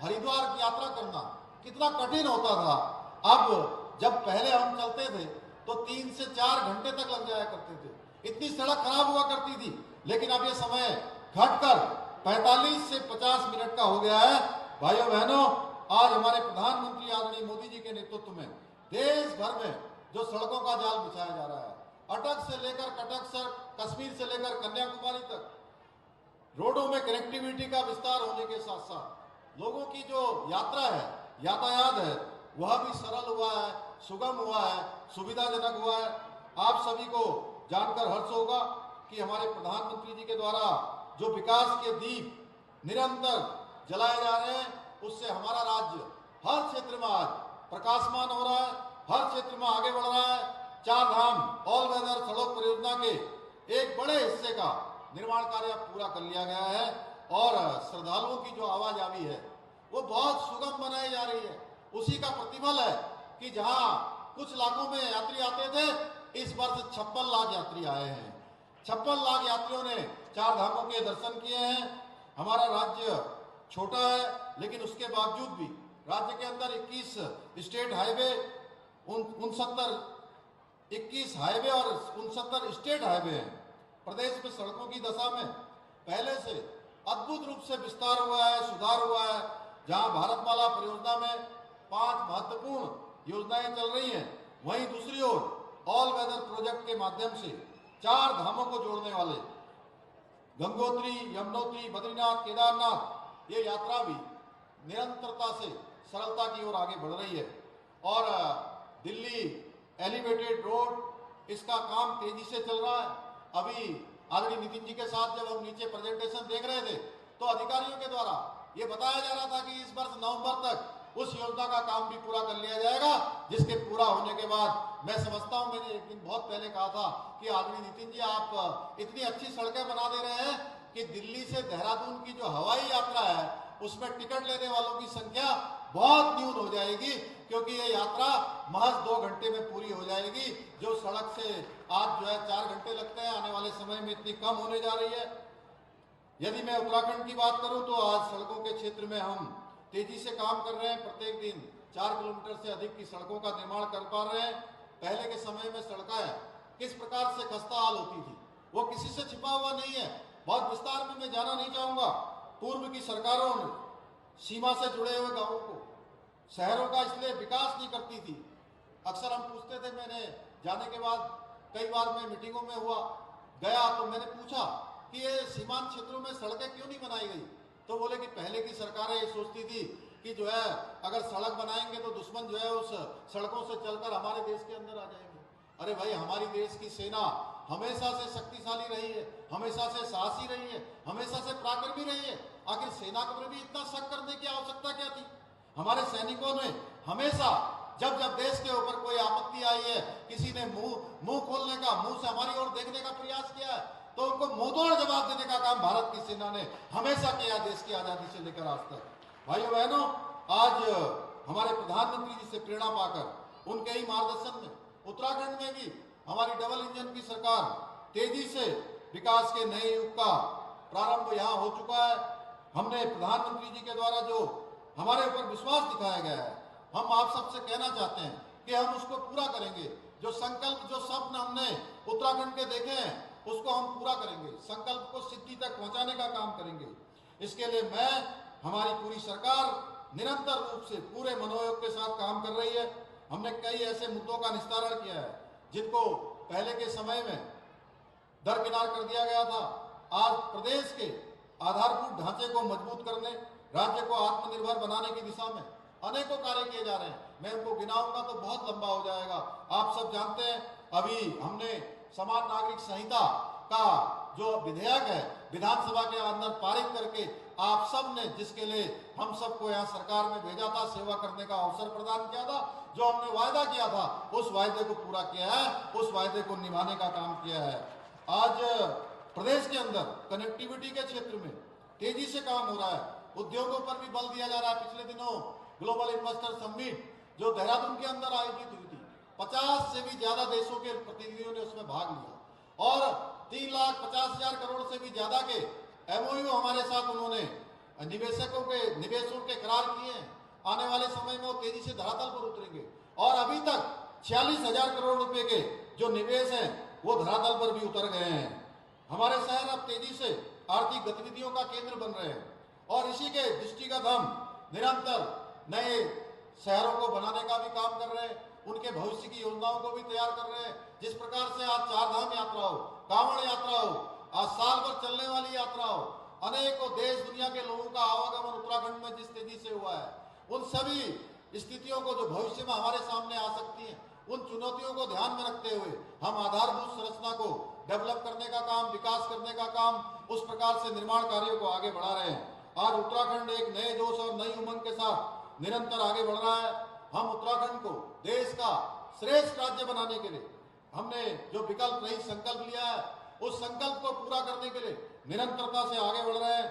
हरिद्वार की यात्रा करना कितना कठिन होता था। अब जब पहले हम चलते थे तो 3 से 4 घंटे तक लग जाया करते थे, इतनी सड़क खराब हुआ करती थी। लेकिन अब ये समय घटकर 45 से 50 मिनट का हो गया है। भाइयों बहनों, आज हमारे प्रधानमंत्री आदरणीय मोदी जी के नेतृत्व में देश भर में जो सड़कों का जाल बिछाया जा रहा है, अटक से लेकर कटक से, कश्मीर से लेकर कन्याकुमारी तक, रोडों में कनेक्टिविटी का विस्तार होने के साथ साथ लोगों की जो यात्रा है, यातायात है, वह भी सरल हुआ है, सुगम हुआ है, सुविधाजनक हुआ है। आप सभी को जानकर हर्ष होगा कि हमारे प्रधानमंत्री जी के द्वारा जो विकास के दीप निरंतर जलाए जा रहे हैं, उससे हमारा राज्य हर क्षेत्र में आज प्रकाशमान हो रहा है, हर क्षेत्र में आगे बढ़ रहा है। 4 धाम ऑल वेदर सड़क परियोजना के एक बड़े हिस्से का निर्माण कार्य पूरा कर लिया गया है और श्रद्धालुओं की जो आवाजावी है वो बहुत सुगम बनाई जा रही है। उसी का प्रतिफल है कि जहां कुछ लाखों में यात्री आते थे, इस वर्ष 56 लाख यात्री आए हैं। 56 लाख यात्रियों ने 4 धामों के दर्शन किए हैं। हमारा राज्य छोटा है, लेकिन उसके बावजूद भी राज्य के अंदर 21 स्टेट हाईवे, 21 हाईवे और 69 स्टेट हाईवे हैं। प्रदेश में सड़कों की दशा में पहले से अद्भुत रूप से विस्तार हुआ है, सुधार हुआ है। जहां भारतमाला परियोजना में 5 महत्वपूर्ण योजनाएं चल रही हैं, वहीं दूसरी ओर ऑल वेदर प्रोजेक्ट के माध्यम से 4 धामों को जोड़ने वाले गंगोत्री, यमुनोत्री, बद्रीनाथ, केदारनाथ, ये यात्रा भी निरंतरता से सरलता की ओर आगे बढ़ रही है। और दिल्ली एलिवेटेड रोड, इसका काम तेजी से चल रहा है। अभी आदरणीय नितिन जी के साथ जब हम नीचे प्रेजेंटेशन देख रहे थे तो अधिकारियों के द्वारा ये बताया जा रहा था कि इस वर्ष नवंबर तक उस योजना का काम भी पूरा कर लिया जाएगा, जिसके पूरा होने के बाद मैं समझता हूं, मैंने एक दिन बहुत पहले कहा था कि आदरणीय नितिन जी, आप इतनी अच्छी सड़कें बना दे रहे हैं कि दिल्ली से देहरादून की जो हवाई यात्रा है उसमें टिकट लेने वालों की संख्या बहुत न्यून हो जाएगी, क्योंकि ये यात्रा महज 2 घंटे में पूरी हो जाएगी। जो सड़क से आज जो है 4 घंटे लगते हैं, आने वाले समय में इतनी कम होने जा रही है। यदि मैं उत्तराखंड की बात करूं तो आज सड़कों के क्षेत्र में हम तेजी से काम कर रहे हैं। प्रत्येक दिन 4 किलोमीटर से अधिक की सड़कों का निर्माण कर पा रहे हैं। पहले के समय में सड़कें किस प्रकार से खस्ता हाल होती थी, वो किसी से छिपा हुआ नहीं है। बहुत विस्तार में मैं जाना नहीं चाहूंगा। पूर्व की सरकारों ने सीमा से जुड़े हुए गांवों को, शहरों का इसलिए विकास नहीं करती थी। अक्सर हम पूछते थे, मैंने जाने के बाद कई बार मैं मीटिंगों में गया तो मैंने पूछा कि ये सीमांत क्षेत्रों में सड़कें क्यों नहीं बनाई गई, तो बोले कि पहले की सरकारें ये सोचती थी कि जो है अगर सड़क बनाएंगे तो दुश्मन जो है उस सड़कों से चलकर हमारे देश के अंदर आ जाएंगे। अरे भाई, हमारी देश की सेना हमेशा से शक्तिशाली रही है, हमेशा से साहसी रही है, हमेशा से पराक्रमी रही है। आखिर सेना पर भी इतना शक करने की आवश्यकता क्या थी? हमारे सैनिकों ने हमेशा जब जब देश के ऊपर कोई आपत्ति आई है, किसी ने मुंह खोलने का, मुंह से हमारी ओर देखने का प्रयास किया है, तो उनको मुंहतोड़ जवाब देने का काम भारत की सेना ने हमेशा किया, देश की आजादी से लेकर आज तक। भाइयों बहनों, आज हमारे प्रधानमंत्री जी से प्रेरणा पाकर उनके ही मार्गदर्शन में उत्तराखंड में भी हमारी डबल इंजन की सरकार तेजी से विकास के नए युग का प्रारंभ यहाँ हो चुका है। हमने प्रधानमंत्री जी के द्वारा जो हमारे ऊपर विश्वास दिखाया गया है हम आप सबसे कहना चाहते हैं कि हम उसको पूरा करेंगे। जो संकल्प, जो स्वप्न हमने उत्तराखंड के देखे हैं, उसको हम पूरा करेंगे, संकल्प को सिद्धि तक पहुंचाने का काम करेंगे। इसके लिए मैं, हमारी पूरी सरकार निरंतर रूप से पूरे मनोयोग के साथ काम कर रही है। हमने कई ऐसे मुद्दों का निस्तारण किया है जिनको पहले के समय में दरकिनार कर दिया गया था। आज प्रदेश के आधारभूत ढांचे को मजबूत करने, राज्य को आत्मनिर्भर बनाने की दिशा में अनेकों कार्य किए जा रहे हैं। मैं उनको गिनाऊंगा तो बहुत लंबा हो जाएगा। आप सब जानते हैं, अभी हमने समान नागरिक संहिता का जो विधेयक है विधानसभा के अंदर पारित करके आप सब ने, जिसके लिए हम सबको यहाँ सरकार में भेजा था, सेवा करने का अवसर प्रदान किया था, जो हमने वायदा किया था उस वायदे को पूरा किया है, उस वायदे को निभाने का काम किया है। आज प्रदेश के अंदर कनेक्टिविटी के क्षेत्र में तेजी से काम हो रहा है। उद्योगों पर भी बल दिया जा रहा है। पिछले दिनों ग्लोबल इन्वेस्टर समिट जो देहरादून के अंदर आयोजित हुई थी, 50 से भी ज्यादा देशों के प्रतिनिधियों ने उसमें भाग लिया और 3,50,000 करोड़ से भी ज्यादा के MOU हमारे साथ उन्होंने निवेशकों के निवेशों के करार किए हैं। आने वाले समय में वो तेजी से धरातल पर उतरेंगे और अभी तक 46,000 करोड़ रुपए के जो निवेश हैं वो धरातल पर भी उतर गए हैं। हमारे शहर अब तेजी से आर्थिक गतिविधियों का केंद्र बन रहे हैं और इसी के दृष्टिगत हम निरंतर नए शहरों को बनाने का भी काम कर रहे हैं, उनके भविष्य की योजनाओं को भी तैयार कर रहे हैं। जिस प्रकार से आज 4 धाम यात्रा हो, कांवड़ यात्रा हो, आज साल भर चलने वाली यात्रा हो, अनेकों देश दुनिया के लोगों का आवागमन उत्तराखंड में जिस तेजी से हुआ है, उन सभी स्थितियों को जो भविष्य में हमारे सामने आ सकती हैं, उन चुनौतियों को ध्यान में रखते हुए हम आधारभूत संरचना को डेवलप करने का काम, विकास करने का काम, उस प्रकार से निर्माण कार्यों को आगे बढ़ा रहे हैं। आज उत्तराखंड एक नए जोश और नई उमंग के साथ निरंतर आगे बढ़ रहा है। हम उत्तराखंड को देश का श्रेष्ठ राज्य बनाने के लिए हमने जो विकल्प रहित संकल्प लिया है, उस संकल्प को पूरा करने के लिए निरंतरता से आगे बढ़ रहे हैं।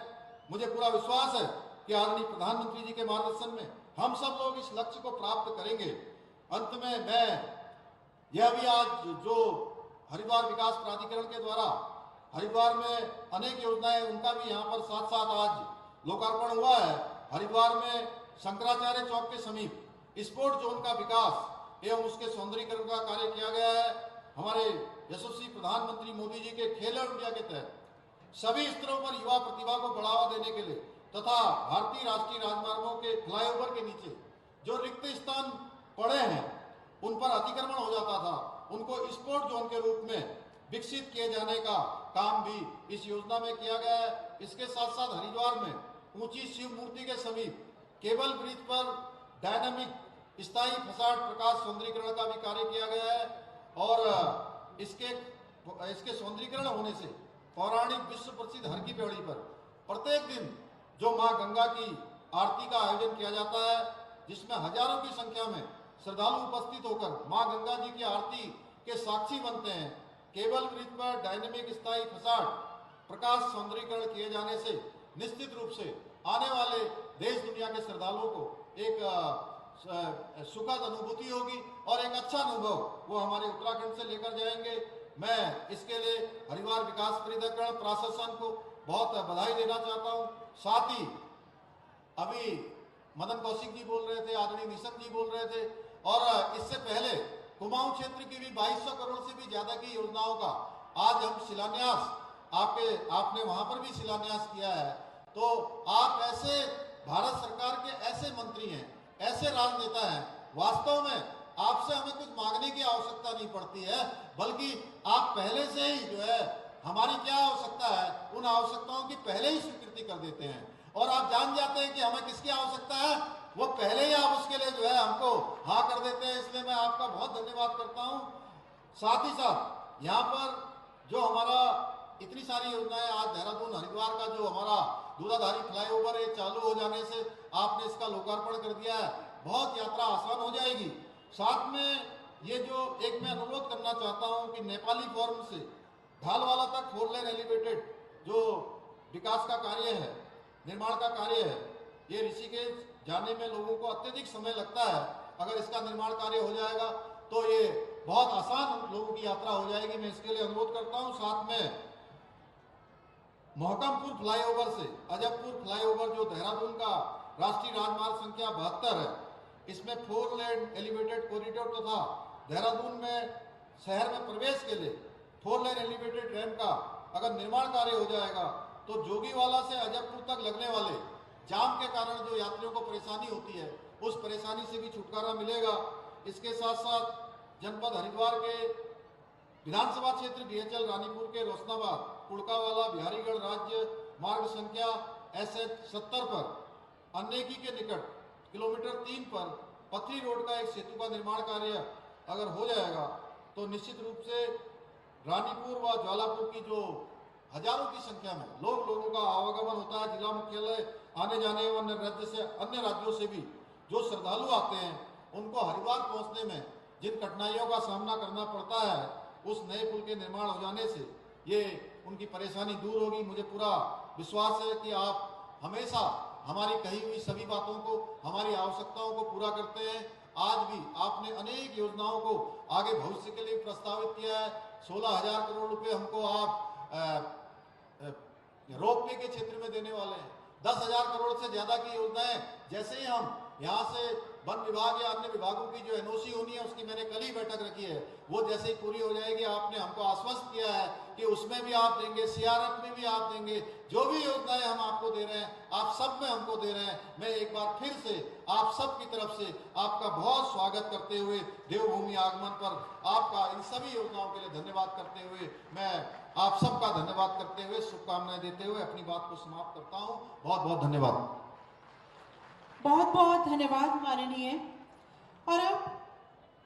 मुझे पूरा विश्वास है कि आदरणीय प्रधानमंत्री जी के मार्गदर्शन में हम सब लोग इस लक्ष्य को प्राप्त करेंगे। अंत में मैं यह भी, आज जो हरिद्वार विकास प्राधिकरण के द्वारा हरिद्वार में अनेक योजनाएं, उनका भी यहाँ पर साथ साथ आज लोकार्पण हुआ है। हरिद्वार में शंकराचार्य चौक के समीप स्पोर्ट जोन का विकास एवं उसके सौंदर्यीकरण का कार्य किया गया है। हमारे यशस्वी प्रधानमंत्री मोदी जी के खेलो इंडिया के तहत सभी स्तरों पर युवा प्रतिभा को बढ़ावा देने के लिए तथा भारतीय राष्ट्रीय राजमार्गों के फ्लाईओवर के नीचे जो रिक्त स्थान पड़े हैं उन पर अतिक्रमण हो जाता था, उनको स्पोर्ट जोन के रूप में विकसित किए जाने का काम भी इस योजना में किया गया है। इसके साथ साथ हरिद्वार में ऊंची शिव मूर्ति के समीप केबल ब्रिज पर डायनामिक स्थायी फसाड प्रकाश सौंदर्यीकरण का भी कार्य किया गया है और इसके सौंदर्यीकरण होने से पौराणिक विश्व प्रसिद्ध हर की पौड़ी पर प्रत्येक दिन जो मां गंगा की आरती का आयोजन किया जाता है, जिसमें हजारों की संख्या में श्रद्धालु उपस्थित होकर मां गंगा जी की आरती के साक्षी बनते हैं। केबल ब्रिज पर डायनेमिक स्थायी फसाड प्रकाश सौंदर्यीकरण किए जाने से निश्चित रूप से आने वाले देश दुनिया के श्रद्धालुओं को एक सुखद अनुभूति होगी और एक अच्छा अनुभव वो हमारे उत्तराखंड से लेकर जाएंगे। मैं इसके लिए हरिद्वार विकास प्राधिकरण प्रशासन को बहुत बधाई देना चाहता हूँ। साथ ही अभी मदन कौशिक जी बोल रहे थे, आदरणीय निशंक जी बोल रहे थे और इससे पहले कुमाऊं क्षेत्र की भी 2200 करोड़ से भी ज्यादा की योजनाओं का आज हम शिलान्यास, आपने वहां पर भी शिलान्यास किया है। तो आप ऐसे भारत सरकार के ऐसे मंत्री हैं, ऐसे राजनेता हैं, वास्तव में आपसे हमें कुछ मांगने की आवश्यकता नहीं पड़ती है, बल्कि आप पहले से ही जो है हमारी क्या आवश्यकता है उन आवश्यकताओं की पहले ही स्वीकृति कर देते हैं और आप जान जाते हैं कि हमें किसकी आवश्यकता है, वो पहले ही आप उसके लिए जो है हमको हाँ कर देते हैं। इसलिए मैं आपका बहुत धन्यवाद करता हूँ। साथ ही साथ यहाँ पर जो हमारा इतनी सारी योजनाएं, आज देहरादून हरिद्वार का जो हमारा दूधाधारी फ्लाईओवर है चालू हो जाने से आपने इसका लोकार्पण कर दिया है, बहुत यात्रा आसान हो जाएगी। साथ में ये जो एक मैं अनुरोध करना चाहता हूँ कि नेपाली फॉर्म से ढालवाला तक 4 लेन एलिवेटेड जो विकास का कार्य है, निर्माण का कार्य है, ये ऋषिकेश जाने में लोगों को अत्यधिक समय लगता है। अगर इसका निर्माण कार्य हो जाएगा तो ये बहुत आसान लोगों की यात्रा हो जाएगी। मैं इसके लिए अनुरोध करता हूँ। साथ में मोहकमपुर फ्लाईओवर से अजबपुर फ्लाईओवर जो देहरादून का राष्ट्रीय राजमार्ग संख्या 72 है, इसमें 4 लेन एलिवेटेड कॉरिडोर तथा देहरादून में शहर में प्रवेश के लिए 4 लेन एलिवेटेड रैंप का अगर निर्माण कार्य हो जाएगा तो जोगीवाला से अजयपुर तक लगने वाले जाम के कारण जो यात्रियों को परेशानी होती है उस परेशानी से भी छुटकारा मिलेगा। इसके साथ साथ जनपद हरिद्वार के विधानसभा क्षेत्र बीएचएल रानीपुर के रोशनाबाद कुड़कावाला बिहारीगढ़ राज्य मार्ग संख्या SH 70 पर अन्नेकी के निकट किलोमीटर 3 पर पथरी रोड का एक सेतु का निर्माण कार्य अगर हो जाएगा तो निश्चित रूप से रानीपुर व ज्वालापुर की जो हजारों की संख्या में लोगों का आवागमन होता है जिला मुख्यालय आने जाने व अन्य राज्यों से भी जो श्रद्धालु आते हैं उनको हरिद्वार पहुंचने में जिन कठिनाइयों का सामना करना पड़ता है उस नए पुल के निर्माण हो जाने से ये उनकी परेशानी दूर होगी। मुझे पूरा विश्वास है कि आप हमेशा हमारी कही हुई सभी बातों को हमारी आवश्यकताओं को पूरा करते हैं। आज भी आपने अनेक योजनाओं को आगे भविष्य के लिए प्रस्तावित किया है। 16,000 करोड़ रुपए हमको आप रोपवे के क्षेत्र में देने वाले हैं। 10,000 करोड़ से ज्यादा की योजनाएं जैसे ही हम यहाँ से वन विभाग या अन्य विभागों की जो एनओसी होनी है उसकी मैंने कल ही बैठक रखी है, वो जैसे ही पूरी हो जाएगी आपने हमको आश्वस्त किया है कि उसमें भी आप देंगे, सीआरएफ में भी आप देंगे। जो भी योजनाएं हम आपको दे रहे हैं आप सब में हमको दे रहे हैं। मैं एक बार फिर से आप सब की तरफ से आपका बहुत स्वागत करते हुए देवभूमि आगमन पर आपका इन सभी योजनाओं के लिए धन्यवाद करते हुए मैं आप सबका धन्यवाद करते हुए शुभकामनाएं देते हुए अपनी बात को समाप्त करता हूं। बहुत बहुत धन्यवाद। बहुत बहुत धन्यवाद माननीय। और अब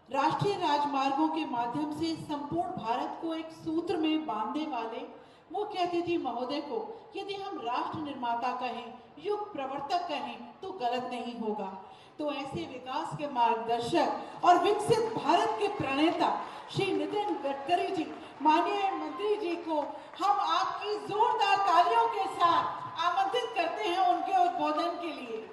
राष्ट्रीय राजमार्गों के माध्यम से संपूर्ण भारत को एक सूत्र में बांधने वाले मुख्य अतिथि महोदय को यदि हम राष्ट्र निर्माता कहें, युग प्रवर्तक कहें तो गलत नहीं होगा। तो ऐसे विकास के मार्गदर्शक और विकसित भारत के प्रणेता श्री नितिन गडकरी जी, माननीय मंत्री जी को हम आपकी जोरदार तालियों के साथ आमंत्रित करते हैं उनके उद्बोधन के लिए।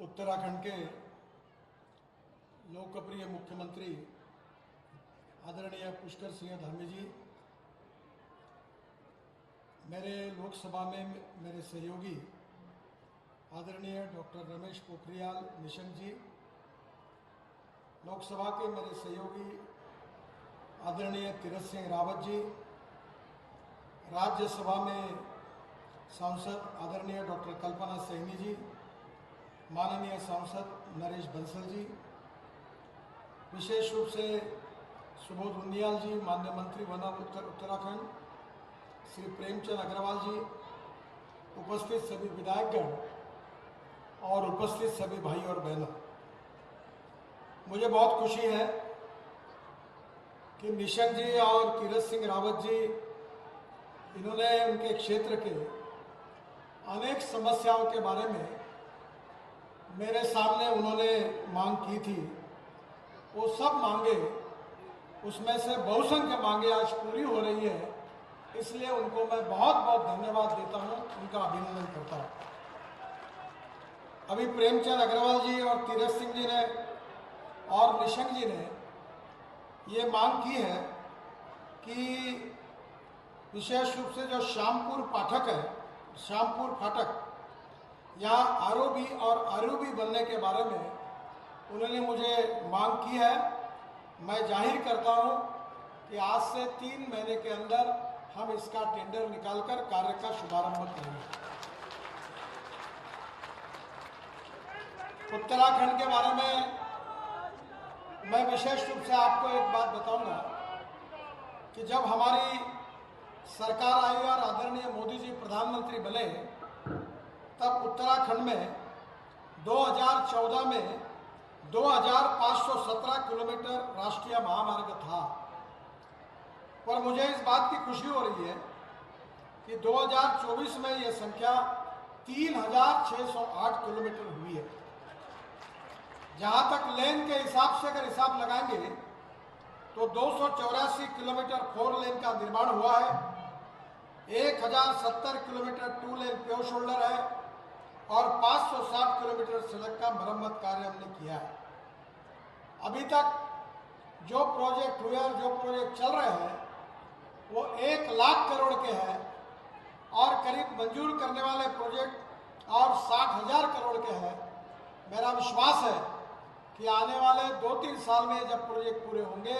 उत्तराखंड के लोकप्रिय मुख्यमंत्री आदरणीय पुष्कर सिंह धामी जी, मेरे लोकसभा में मेरे सहयोगी आदरणीय डॉक्टर रमेश पोखरियाल निशंक जी, लोकसभा के मेरे सहयोगी आदरणीय तीरथ सिंह रावत जी, राज्यसभा में सांसद आदरणीय डॉक्टर कल्पना सैनी जी, माननीय सांसद नरेश बंसल जी, विशेष रूप से सुबोध उनियाल जी, माननीय मंत्री वन उत्तराखंड श्री प्रेमचंद अग्रवाल जी, उपस्थित सभी विधायकगण और उपस्थित सभी भाई और बहनों, मुझे बहुत खुशी है कि निशंक जी और तीरथ सिंह रावत जी, इन्होंने उनके क्षेत्र के अनेक समस्याओं के बारे में मेरे सामने उन्होंने मांग की थी। वो सब मांगे, उसमें से बहुसंख्य मांगे आज पूरी हो रही है, इसलिए उनको मैं बहुत बहुत धन्यवाद देता हूं, उनका अभिनंदन करता हूं। अभी प्रेमचंद अग्रवाल जी और तीरथ सिंह जी ने और निशंक जी ने ये मांग की है कि विशेष रूप से जो श्यामपुर फाटक है, श्यामपुर फाटक यहाँ आरओबी और आरयूबी बनने के बारे में उन्होंने मुझे मांग की है। मैं जाहिर करता हूँ कि आज से 3 महीने के अंदर हम इसका टेंडर निकालकर कार्य का शुभारंभ करेंगे। उत्तराखंड के बारे में मैं विशेष रूप से आपको एक बात बताऊंगा कि जब हमारी सरकार आई और आदरणीय मोदी जी प्रधानमंत्री बने, तब उत्तराखंड में 2014 में 2517 किलोमीटर राष्ट्रीय महामार्ग था। पर मुझे इस बात की खुशी हो रही है कि 2024 में यह संख्या 3608 किलोमीटर हुई है। जहां तक लेन के हिसाब से अगर हिसाब लगाएंगे तो 284 किलोमीटर 4 लेन का निर्माण हुआ है, 1070 किलोमीटर 2 लेन प्योर शोल्डर है और 560 किलोमीटर सड़क का मरम्मत कार्य हमने किया है। अभी तक जो प्रोजेक्ट हुए और जो प्रोजेक्ट चल रहे हैं वो 1 लाख करोड़ के हैं और करीब मंजूर करने वाले प्रोजेक्ट और 60,000 करोड़ के हैं। मेरा विश्वास है कि आने वाले 2-3 साल में जब प्रोजेक्ट पूरे होंगे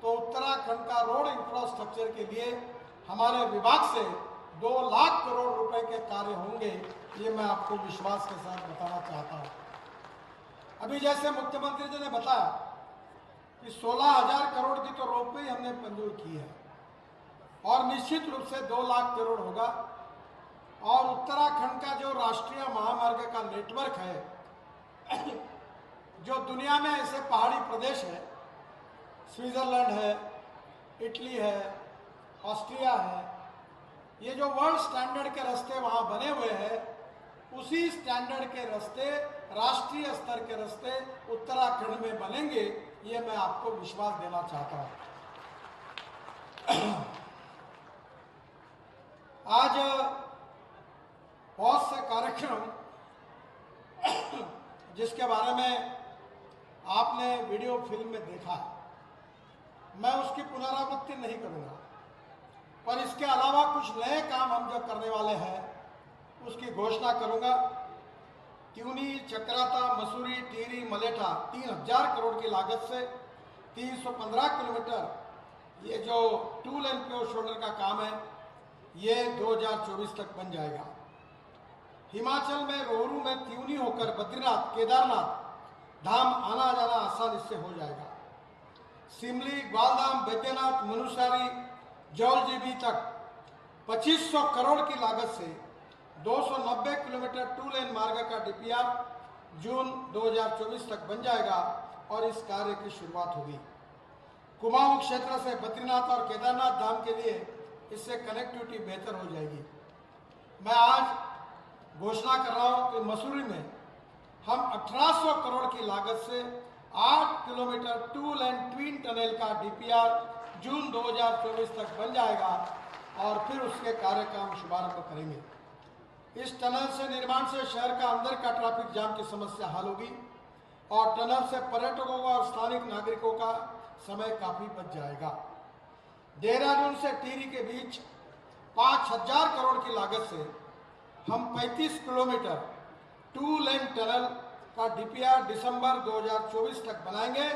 तो उत्तराखंड का रोड इंफ्रास्ट्रक्चर के लिए हमारे विभाग से 2 लाख करोड़ रुपए के कार्य होंगे। ये मैं आपको विश्वास के साथ बताना चाहता हूँ। अभी जैसे मुख्यमंत्री जी ने बताया कि 16,000 करोड़ की तो रोपवे हमने मंजूर की है और निश्चित रूप से 2 लाख करोड़ होगा। और उत्तराखंड का जो राष्ट्रीय महामार्ग का नेटवर्क है, जो दुनिया में ऐसे पहाड़ी प्रदेश है, स्विट्जरलैंड है, इटली है, ऑस्ट्रिया है, ये जो वर्ल्ड स्टैंडर्ड के रास्ते वहाँ बने हुए हैं, उसी स्टैंडर्ड के रास्ते, राष्ट्रीय स्तर के रास्ते उत्तराखंड में बनेंगे। ये मैं आपको विश्वास देना चाहता हूँ। आज बहुत से कार्यक्रम जिसके बारे में आपने वीडियो फिल्म में देखा, मैं उसकी पुनरावृत्ति नहीं करूंगा, पर इसके अलावा कुछ नए काम हम जो करने वाले हैं उसकी घोषणा करूंगा। त्यूनी, चक्राता, मसूरी, टिहरी, मलेठा 3,000 करोड़ की लागत से 315 किलोमीटर ये जो 2 लेन प्योर शोल्डर का काम है, ये 2024 तक बन जाएगा। हिमाचल में रोहरू में त्यूनी होकर बद्रीनाथ, केदारनाथ धाम आना जाना आसान इससे हो जाएगा। सिमली, ग्वालधाम, बैद्यनाथ, मनुसारी, जौलजीबी तक 2500 करोड़ की लागत से 290 किलोमीटर 2 लेन मार्ग का डीपीआर जून 2024 तक बन जाएगा और इस कार्य की शुरुआत होगी। कुमाऊं क्षेत्र से बद्रीनाथ और केदारनाथ धाम के लिए इससे कनेक्टिविटी बेहतर हो जाएगी। मैं आज घोषणा कर रहा हूं कि मसूरी में हम 1800 करोड़ की लागत से 8 किलोमीटर 2 लेन ट्विन टनल का डीपीआर जून 2024 तक बन जाएगा और फिर उसके कार्य का हम शुभारंभ करेंगे। इस टनल से निर्माण से शहर का अंदर का ट्रैफिक जाम की समस्या हल होगी और टनल से पर्यटकों का और स्थानिक नागरिकों का समय काफी बच जाएगा। देहरादून से टिहरी के बीच 5,000 करोड़ की लागत से हम 35 किलोमीटर 2 लेन टनल का डीपीआर दिसंबर 2024 तक बनाएंगे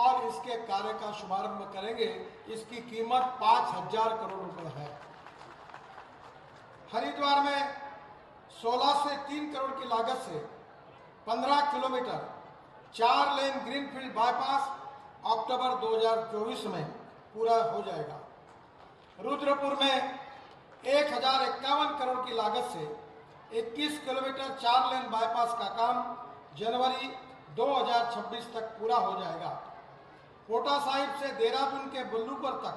और इसके कार्य का शुभारंभ करेंगे। इसकी कीमत 5,000 करोड़ रुपए है। हरिद्वार में 16 से 3 करोड़ की लागत से 15 किलोमीटर 4 लेन ग्रीनफील्ड बाईपास अक्टूबर 2024 में पूरा हो जाएगा। रुद्रपुर में 1,051 करोड़ की लागत से 21 किलोमीटर 4 लेन बाईपास का काम जनवरी 2026 तक पूरा हो जाएगा। कोटा साहिब से देहरादून के बुल्लूपुर तक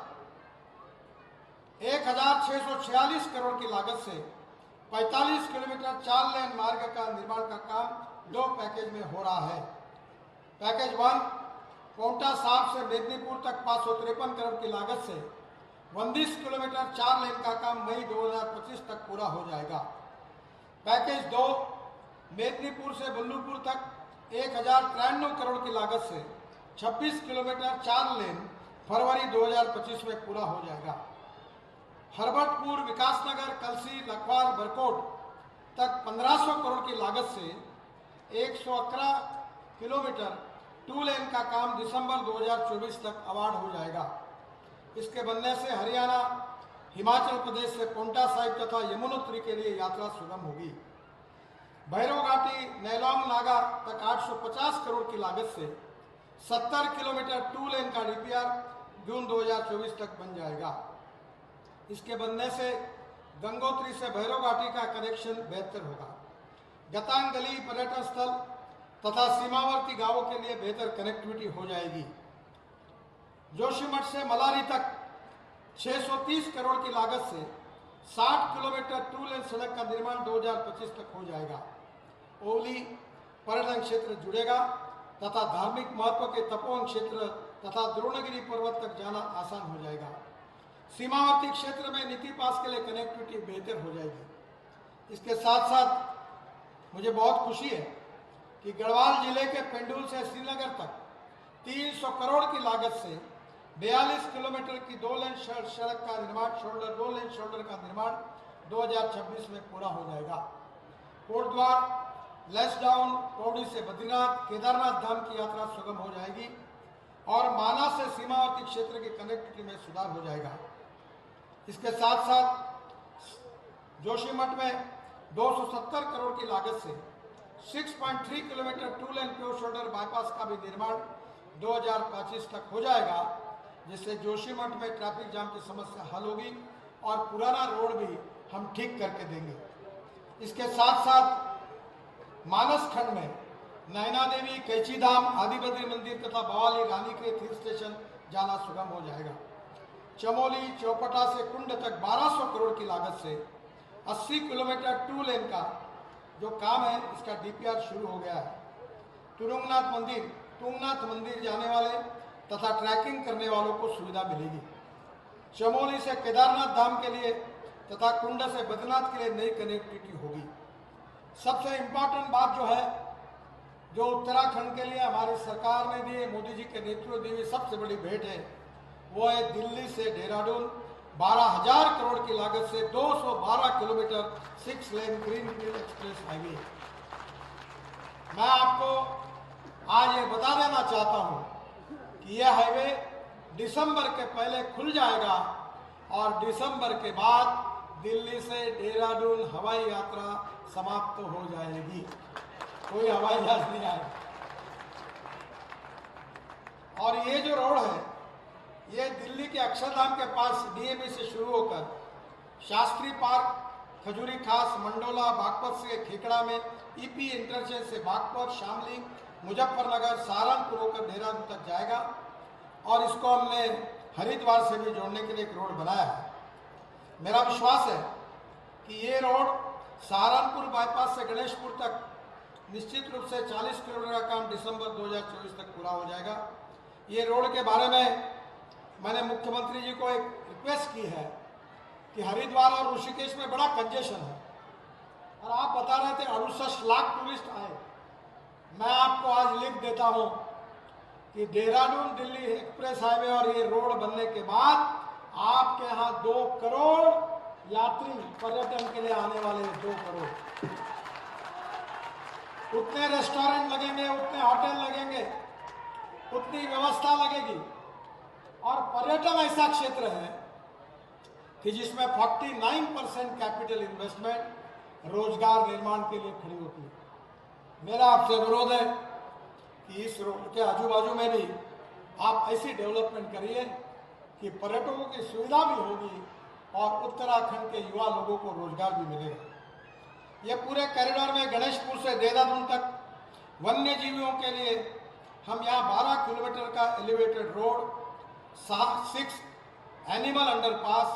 1,646 करोड़ की लागत से 45 किलोमीटर 4 लेन मार्ग का निर्माण का काम 2 पैकेज में हो रहा है। पैकेज 1 कोटा साहिब से मेदिनीपुर तक 553 करोड़ की लागत से 29 किलोमीटर 4 लेन का काम मई 2025 तक पूरा हो जाएगा। पैकेज 2 मेदिनीपुर से बुल्लूपुर तक 1,093 करोड़ की लागत से 26 किलोमीटर 4 लेन फरवरी 2025 में पूरा हो जाएगा। हरबटपुर, विकासनगर, कलसी, लखवार, बरकोट तक 1,500 करोड़ की लागत से 111 किलोमीटर 2 लेन का काम दिसंबर 2024 तक अवार्ड हो जाएगा। इसके बनने से हरियाणा, हिमाचल प्रदेश से पोंटा साहिब तथा यमुनोत्री के लिए यात्रा सुगम होगी। भैरव घाटी, नेलोंग नागा तक 850 करोड़ की लागत से 70 किलोमीटर 2 लेन का डीपीआर जून 2024 तक बन जाएगा। इसके बनने से गंगोत्री से भैरव घाटी का कनेक्शन बेहतर होगा। गतांगली पर्यटन स्थल तथा सीमावर्ती गांवों के लिए बेहतर कनेक्टिविटी हो जाएगी। जोशीमठ से मलारी तक 630 करोड़ की लागत से 60 किलोमीटर 2 लेन सड़क का निर्माण 2025 तक हो जाएगा। ओली पर्यटन क्षेत्र जुड़ेगा तथा धार्मिक महत्व के तपोवन क्षेत्र तथा द्रोणगिरी पर्वत तक जाना आसान हो जाएगा। सीमावर्ती क्षेत्र में नीति पास के लिए कनेक्टिविटी बेहतर हो जाएगी। इसके साथ साथ मुझे बहुत खुशी है कि गढ़वाल जिले के पेंडुल से श्रीनगर तक 300 करोड़ की लागत से 42 किलोमीटर की 2 लेन सड़क का निर्माण 2 लेन शोल्डर का निर्माण 2026 में पूरा हो जाएगा। कोटद्वार, लेसडाउन, पौड़ी से बद्रीनाथ, केदारनाथ धाम की यात्रा सुगम हो जाएगी और माना से सीमावर्ती क्षेत्र की कनेक्टिविटी में सुधार हो जाएगा। इसके साथ साथ जोशीमठ में 270 करोड़ की लागत से 6.3 किलोमीटर 2 लेन प्योर शोल्डर बाईपास का भी निर्माण 2025 तक हो जाएगा, जिससे जोशीमठ में ट्रैफिक जाम की समस्या हल होगी और पुराना रोड भी हम ठीक करके देंगे। इसके साथ साथ मानस खंड में नैना देवी, कैची धाम, आदिबद्री मंदिर तथा भवाली रानी के तीर्थ स्टेशन जाना सुगम हो जाएगा। चमोली चौपटा से कुंड तक 1200 करोड़ की लागत से 80 किलोमीटर 2 लेन का जो काम है, इसका डीपीआर शुरू हो गया है। तुंगनाथ मंदिर जाने वाले तथा ट्रैकिंग करने वालों को सुविधा मिलेगी। चमोली से केदारनाथ धाम के लिए तथा कुंड से बद्रीनाथ के लिए नई कनेक्टिविटी होगी। सबसे इम्पोर्टेंट बात जो है, जो उत्तराखंड के लिए हमारी सरकार ने दी, मोदी जी के नेतृत्व दी हुई सबसे बड़ी भेंट है, वो है दिल्ली से देहरादून 12,000 करोड़ की लागत से 212 kilometre 6 lane greenfield express highway. मैं आपको आज ये बता देना चाहता हूं कि यह हाईवे दिसंबर के पहले खुल जाएगा और दिसंबर के बाद दिल्ली से देहरादून हवाई यात्रा समाप्त हो जाएगी। कोई हवाई जहाज नहीं आएगा। और ये जो रोड है, ये दिल्ली के अक्षरधाम के पास डीएमई से शुरू होकर शास्त्री पार्क, खजूरी खास, मंडोला, बागपत से खेकड़ा में ईपी इंटरचेंज से बागपत, शामली, मुजफ्फरनगर, सहारनपुर होकर देहरादून तक जाएगा और इसको हमने हरिद्वार से भी जोड़ने के लिए एक रोड बनाया है। मेरा विश्वास है कि ये रोड सहारनपुर बाईपास से गणेशपुर तक निश्चित रूप से 40 किलोमीटर का काम दिसंबर 2024 तक पूरा हो जाएगा। ये रोड के बारे में मैंने मुख्यमंत्री जी को एक रिक्वेस्ट की है कि हरिद्वार और ऋषिकेश में बड़ा कंजेशन है और आप बता रहे थे 68 लाख टूरिस्ट आए। मैं आपको आज लिख देता हूं कि देहरादून दिल्ली एक्सप्रेस हाईवे और ये रोड बनने के बाद आपके यहाँ 2 करोड़ यात्री पर्यटन के लिए आने वाले हैं। 2 करोड़। उतने रेस्टोरेंट लगेंगे, उतने होटल लगेंगे, उतनी व्यवस्था लगेगी और पर्यटन ऐसा क्षेत्र है कि जिसमें 49% कैपिटल इन्वेस्टमेंट रोजगार निर्माण के लिए खड़ी होती है। मेरा आपसे अनुरोध है कि इस रोड के आजू बाजू में भी आप ऐसी डेवलपमेंट करिए कि पर्यटकों की सुविधा भी होगी और उत्तराखंड के युवा लोगों को रोजगार भी मिलेगा। ये पूरे कॉरिडोर में गणेशपुर से देहरादून तक वन्य जीवियों के लिए हम यहाँ 12 किलोमीटर का एलिवेटेड रोड, 6 एनिमल अंडरपास,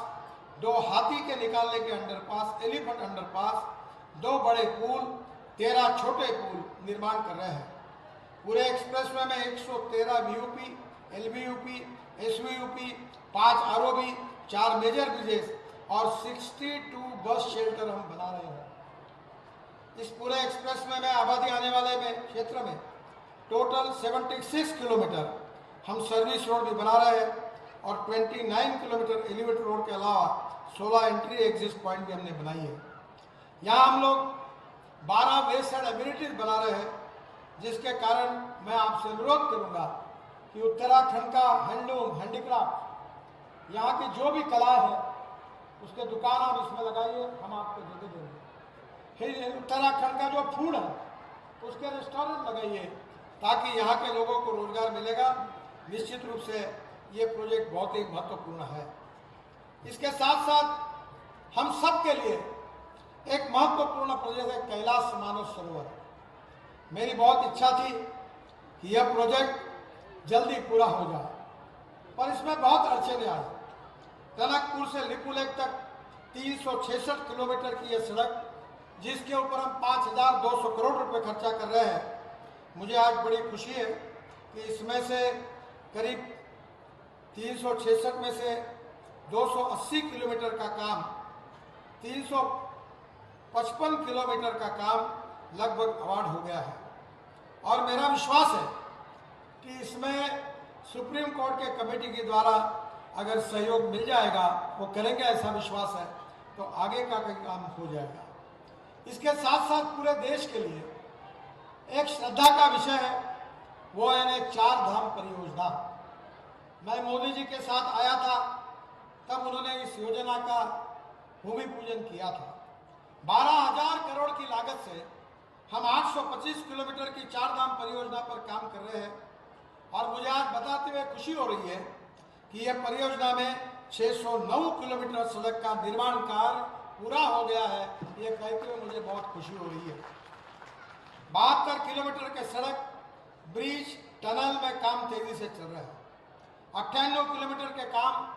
2 हाथी के निकालने के अंडरपास, एलिफेंट अंडरपास, 2 बड़े पुल, 13 छोटे पुल निर्माण कर रहे हैं। पूरे एक्सप्रेसवे में 113 वीयूपी, एलवीयूपी, एसवीयूपी, 5 आरओबी, 4 मेजर ब्रिजेस और 62 बस शेल्टर हम बना रहे हैं। इस पूरे एक्सप्रेसवे में आबादी आने वाले में क्षेत्र में टोटल 76 किलोमीटर हम सर्विस रोड भी बना रहे हैं और 29 किलोमीटर एलिवेटेड रोड के अलावा 16 एंट्री एग्जिट पॉइंट भी हमने बनाई है। यहाँ हम लोग 12 वे साइड एम्यूनिटीज बना रहे हैं, जिसके कारण मैं आपसे अनुरोध करूंगा कि उत्तराखंड का हैंडलूम, हैंडीक्राफ्ट, यहाँ की जो भी कला है उसके दुकान आप इसमें लगाइए, हम आपको जगह देंगे। फिर उत्तराखंड का जो फूड है उसके रेस्टोरेंट लगाइए ताकि यहाँ के लोगों को रोजगार मिलेगा। निश्चित रूप से ये प्रोजेक्ट बहुत ही महत्वपूर्ण है। इसके साथ साथ हम सब के लिए एक महत्वपूर्ण प्रोजेक्ट है कैलाश मानस सरोवर। मेरी बहुत इच्छा थी कि यह प्रोजेक्ट जल्दी पूरा हो जाए, पर इसमें बहुत अड़चने आई। टनकपुर से लिपुलेख तक 366 किलोमीटर की यह सड़क, जिसके ऊपर हम 5,200 करोड़ रुपए खर्चा कर रहे हैं, मुझे आज बड़ी खुशी है कि इसमें से करीब 366 में से 280 किलोमीटर का काम, 355 किलोमीटर का काम लगभग अवार्ड हो गया है। और मेरा विश्वास है कि इसमें सुप्रीम कोर्ट के कमेटी के द्वारा अगर सहयोग मिल जाएगा, वो करेंगे ऐसा विश्वास है, तो आगे का काम हो जाएगा। इसके साथ साथ पूरे देश के लिए एक श्रद्धा का विषय है, वो है 4 धाम परियोजना। मैं मोदी जी के साथ आया था, तब उन्होंने इस योजना का भूमि पूजन किया था। 12,000 करोड़ की लागत से हम 825 किलोमीटर की 4 धाम परियोजना पर काम कर रहे हैं और मुझे आज बताते हुए खुशी हो रही है कि यह परियोजना में 609 किलोमीटर सड़क का निर्माण कार्य पूरा हो गया है। ये कहते हुए मुझे बहुत खुशी हो रही है। 72 किलोमीटर के सड़क, ब्रिज, टनल में काम तेजी से चल रहा है। 98 किलोमीटर के काम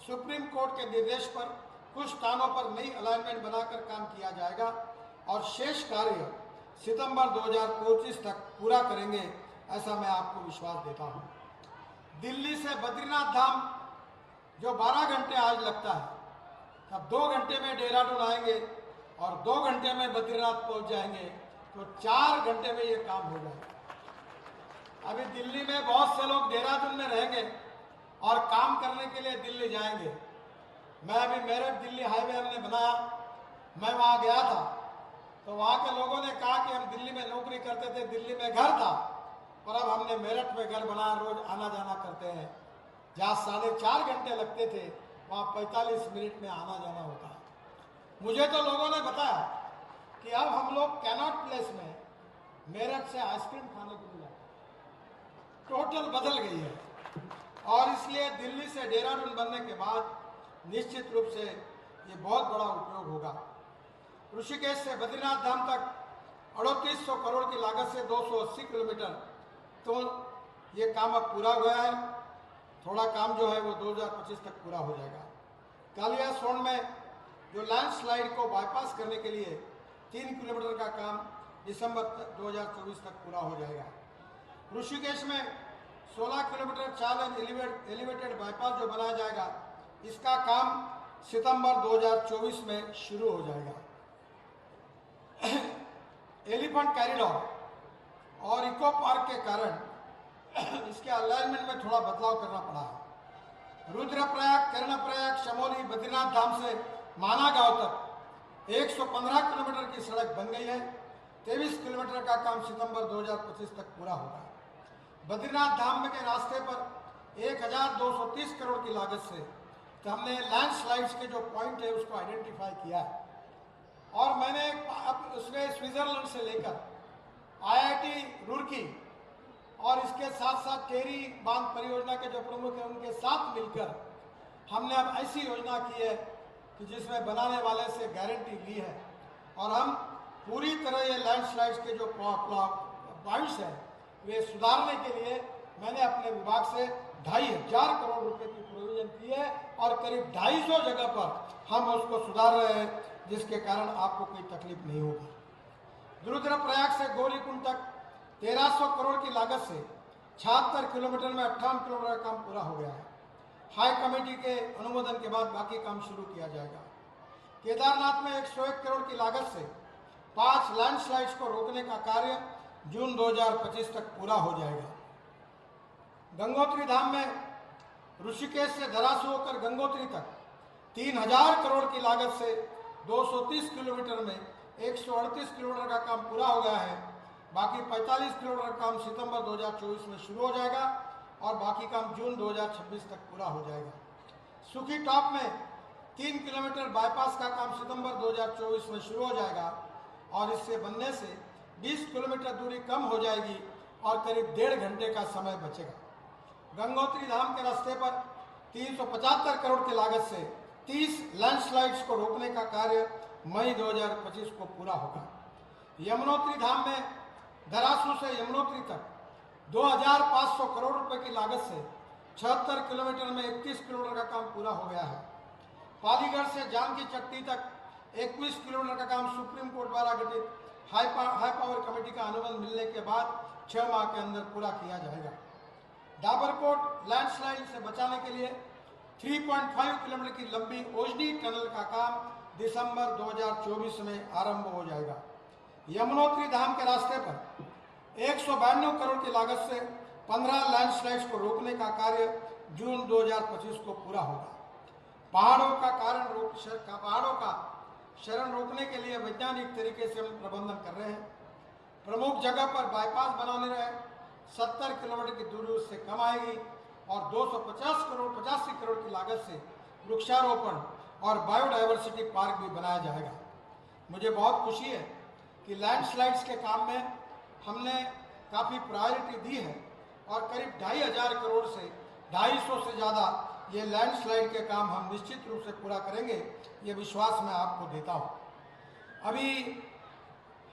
सुप्रीम कोर्ट के निर्देश पर कुछ स्थानों पर नई अलाइनमेंट बनाकर काम किया जाएगा और शेष कार्य सितंबर 2025 तक पूरा करेंगे, ऐसा मैं आपको विश्वास देता हूं। दिल्ली से बद्रीनाथ धाम जो 12 घंटे आज लगता है, अब 2 घंटे में देहरादून आएंगे और 2 घंटे में बद्रीनाथ पहुंच जाएंगे, तो 4 घंटे में ये काम हो जाएगा। अभी दिल्ली में बहुत से लोग देहरादून में रहेंगे और काम करने के लिए दिल्ली जाएंगे। मैं अभी मेरठ दिल्ली हाईवे हमने बनाया, मैं वहाँ गया था, तो वहाँ के लोगों ने कहा कि हम दिल्ली में नौकरी करते थे, दिल्ली में घर था, पर अब हमने मेरठ में घर बनाया, रोज आना जाना करते हैं। जहाँ 4.5 घंटे लगते थे, वहाँ 45 मिनट में आना जाना होता है। मुझे तो लोगों ने बताया कि अब हम लोग कैनॉट प्लेस में मेरठ से आइसक्रीम खाने को मिला, टोटल बदल गई है। और इसलिए दिल्ली से देहरादून बनने के बाद निश्चित रूप से ये बहुत बड़ा उपयोग होगा। ऋषिकेश से बद्रीनाथ धाम तक 3800 करोड़ की लागत से 280 किलोमीटर, तो ये काम अब पूरा हुआ है। थोड़ा काम जो है वो 2025 तक पूरा हो जाएगा। कालिया सोन में जो लैंडस्लाइड को बाईपास करने के लिए 3 किलोमीटर का काम दिसंबर 2024 तक पूरा हो जाएगा। ऋषिकेश में 16 किलोमीटर चाल एलिवेटेड बाईपास जो बनाया जाएगा, इसका काम सितंबर 2024 में शुरू हो जाएगा। एलिफेंट कॉरिडोर और इको पार्क के कारण इसके अलाइनमेंट में थोड़ा बदलाव करना पड़ा है। रुद्रप्रयाग, कर्णप्रयाग, शमोली, बद्रीनाथ धाम से माना गांव तक 115 किलोमीटर की सड़क बन गई है। 23 किलोमीटर का काम सितंबर 2025 तक पूरा होगा। बद्रीनाथ धाम के रास्ते पर 1230 करोड़ की लागत से तो हमने लैंडस्लाइड्स के जो पॉइंट है उसको आइडेंटिफाई किया है और मैंने अब उसमें स्विट्जरलैंड से लेकर IIT रुड़की और इसके साथ साथ टेरी बांध परियोजना के जो प्रमुख हैं उनके साथ मिलकर हमने अब ऐसी योजना की है कि जिसमें बनाने वाले से गारंटी ली है और हम पूरी तरह ये लैंडस्लाइड्स के जो पॉइंट्स हैं वे सुधारने के लिए मैंने अपने विभाग से 2,500 करोड़ रुपए की प्रोविजन की है और करीब 250 जगह पर हम उसको सुधार रहे हैं, जिसके कारण आपको कोई तकलीफ नहीं होगी। रुद्रप्रयाग से गौरीकुंड तक 1300 करोड़ की लागत से 76 किलोमीटर में 58 किलोमीटर का काम पूरा हो गया है। हाई कमेटी के अनुमोदन के बाद बाकी काम शुरू किया जाएगा। केदारनाथ में 101 करोड़ की लागत से 5 लैंडस्लाइड्स को रोकने का कार्य जून 2025 तक पूरा हो जाएगा। गंगोत्री धाम में ऋषिकेश से धरासू होकर गंगोत्री तक 3000 करोड़ की लागत से 230 किलोमीटर में 138 किलोमीटर का काम पूरा हो गया है। बाकी 45 किलोमीटर का काम सितंबर 2024 में शुरू हो जाएगा और बाकी काम जून 2026 तक पूरा हो जाएगा। सुखी टॉप में 3 किलोमीटर बाईपास का काम सितंबर 2024 में शुरू हो जाएगा और इससे बनने से 20 किलोमीटर दूरी कम हो जाएगी और करीब 1.5 घंटे का समय बचेगा। गंगोत्री धाम के रास्ते पर 375 करोड़ की लागत से 30 लैंडस्लाइड्स को रोकने का कार्य मई 2025 को पूरा होगा। यमुनोत्री धाम में धरासू से यमुनोत्री तक 2500 करोड़ रुपए की लागत से 76 किलोमीटर में 31 किलोमीटर का काम पूरा हो गया है। पालीगढ़ से जानकी चट्टी तक 21 किलोमीटर का काम सुप्रीम कोर्ट द्वारा गठित हाई पावर कमेटी का अनुमोदन मिलने के बाद 6 माह के अंदर पूरा किया जाएगा। डाबरकोट लैंडस्लाइड से बचाने के लिए 3.5 किलोमीटर की लंबी ओजनी टनल का काम दिसंबर 2024 में आरंभ हो जाएगा। यमुनोत्री धाम के रास्ते पर 192 करोड़ की लागत से 15 लैंडस्लाइड्स को रोकने का कार्य जून 2025 को पूरा होगा। पहाड़ों का शरण रोकने के लिए वैज्ञानिक तरीके से हम प्रबंधन कर रहे हैं। प्रमुख जगह पर बाईपास बनाने रहे, 70 किलोमीटर की दूरी उससे कम आएगी और 85 करोड़ की लागत से वृक्षारोपण और बायोडायवर्सिटी पार्क भी बनाया जाएगा। मुझे बहुत खुशी है कि लैंडस्लाइड्स के काम में हमने काफ़ी प्रायोरिटी दी है और करीब 2,500 करोड़ से 250 से ज़्यादा ये लैंडस्लाइड के काम हम निश्चित रूप से पूरा करेंगे, ये विश्वास मैं आपको देता हूँ। अभी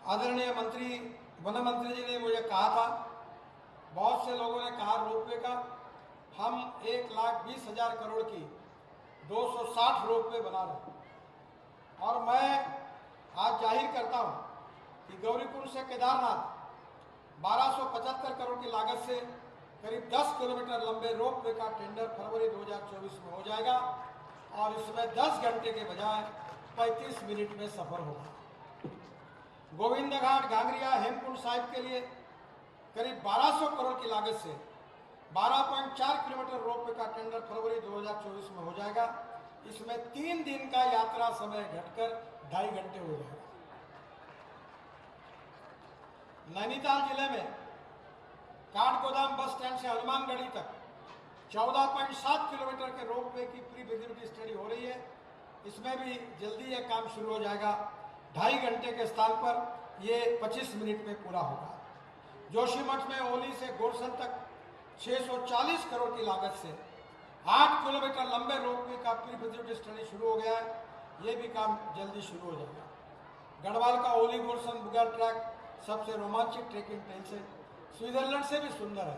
आदरणीय मंत्री वन मंत्री जी ने मुझे कहा था, बहुत से लोगों ने कहा रोपवे का, हम 1,20,000 करोड़ की 260 रोपवे बना रहे हैं और मैं आज जाहिर करता हूँ कि गौरीकुंड से केदारनाथ 1275 करोड़ की लागत से करीब 10 किलोमीटर लंबे रोपवे का टेंडर फरवरी 2024 में हो जाएगा और इसमें 10 घंटे के बजाय 35 मिनट में सफर होगा। गोविंद घाट गांगरिया हेमकुंड साहिब के लिए करीब 1200 करोड़ की लागत से 12.4 किलोमीटर रोपवे का टेंडर फरवरी 2024 में हो जाएगा। इसमें 3 दिन का यात्रा समय घटकर 2.5 घंटे हो जाएगा। नैनीताल जिले में काठगोदाम बस स्टैंड से हनुमानगढ़ी तक 14.7 किलोमीटर के रोपवे की प्री फिजिबिलिटी स्टडी हो रही है। इसमें भी जल्दी ये काम शुरू हो जाएगा। 2.5 घंटे के स्थान पर ये 25 मिनट में पूरा होगा। जोशीमठ में ओली से गोरसन तक 640 करोड़ की लागत से 8 किलोमीटर लंबे रोपवे का प्री फिजिबिलिटी स्टडी शुरू हो गया है। ये भी काम जल्दी शुरू हो जाएगा। गढ़वाल का ओली गोरसन बुगर ट्रैक सबसे रोमांचक ट्रेकिंग ट्रेल से स्विट्जरलैंड से भी सुंदर है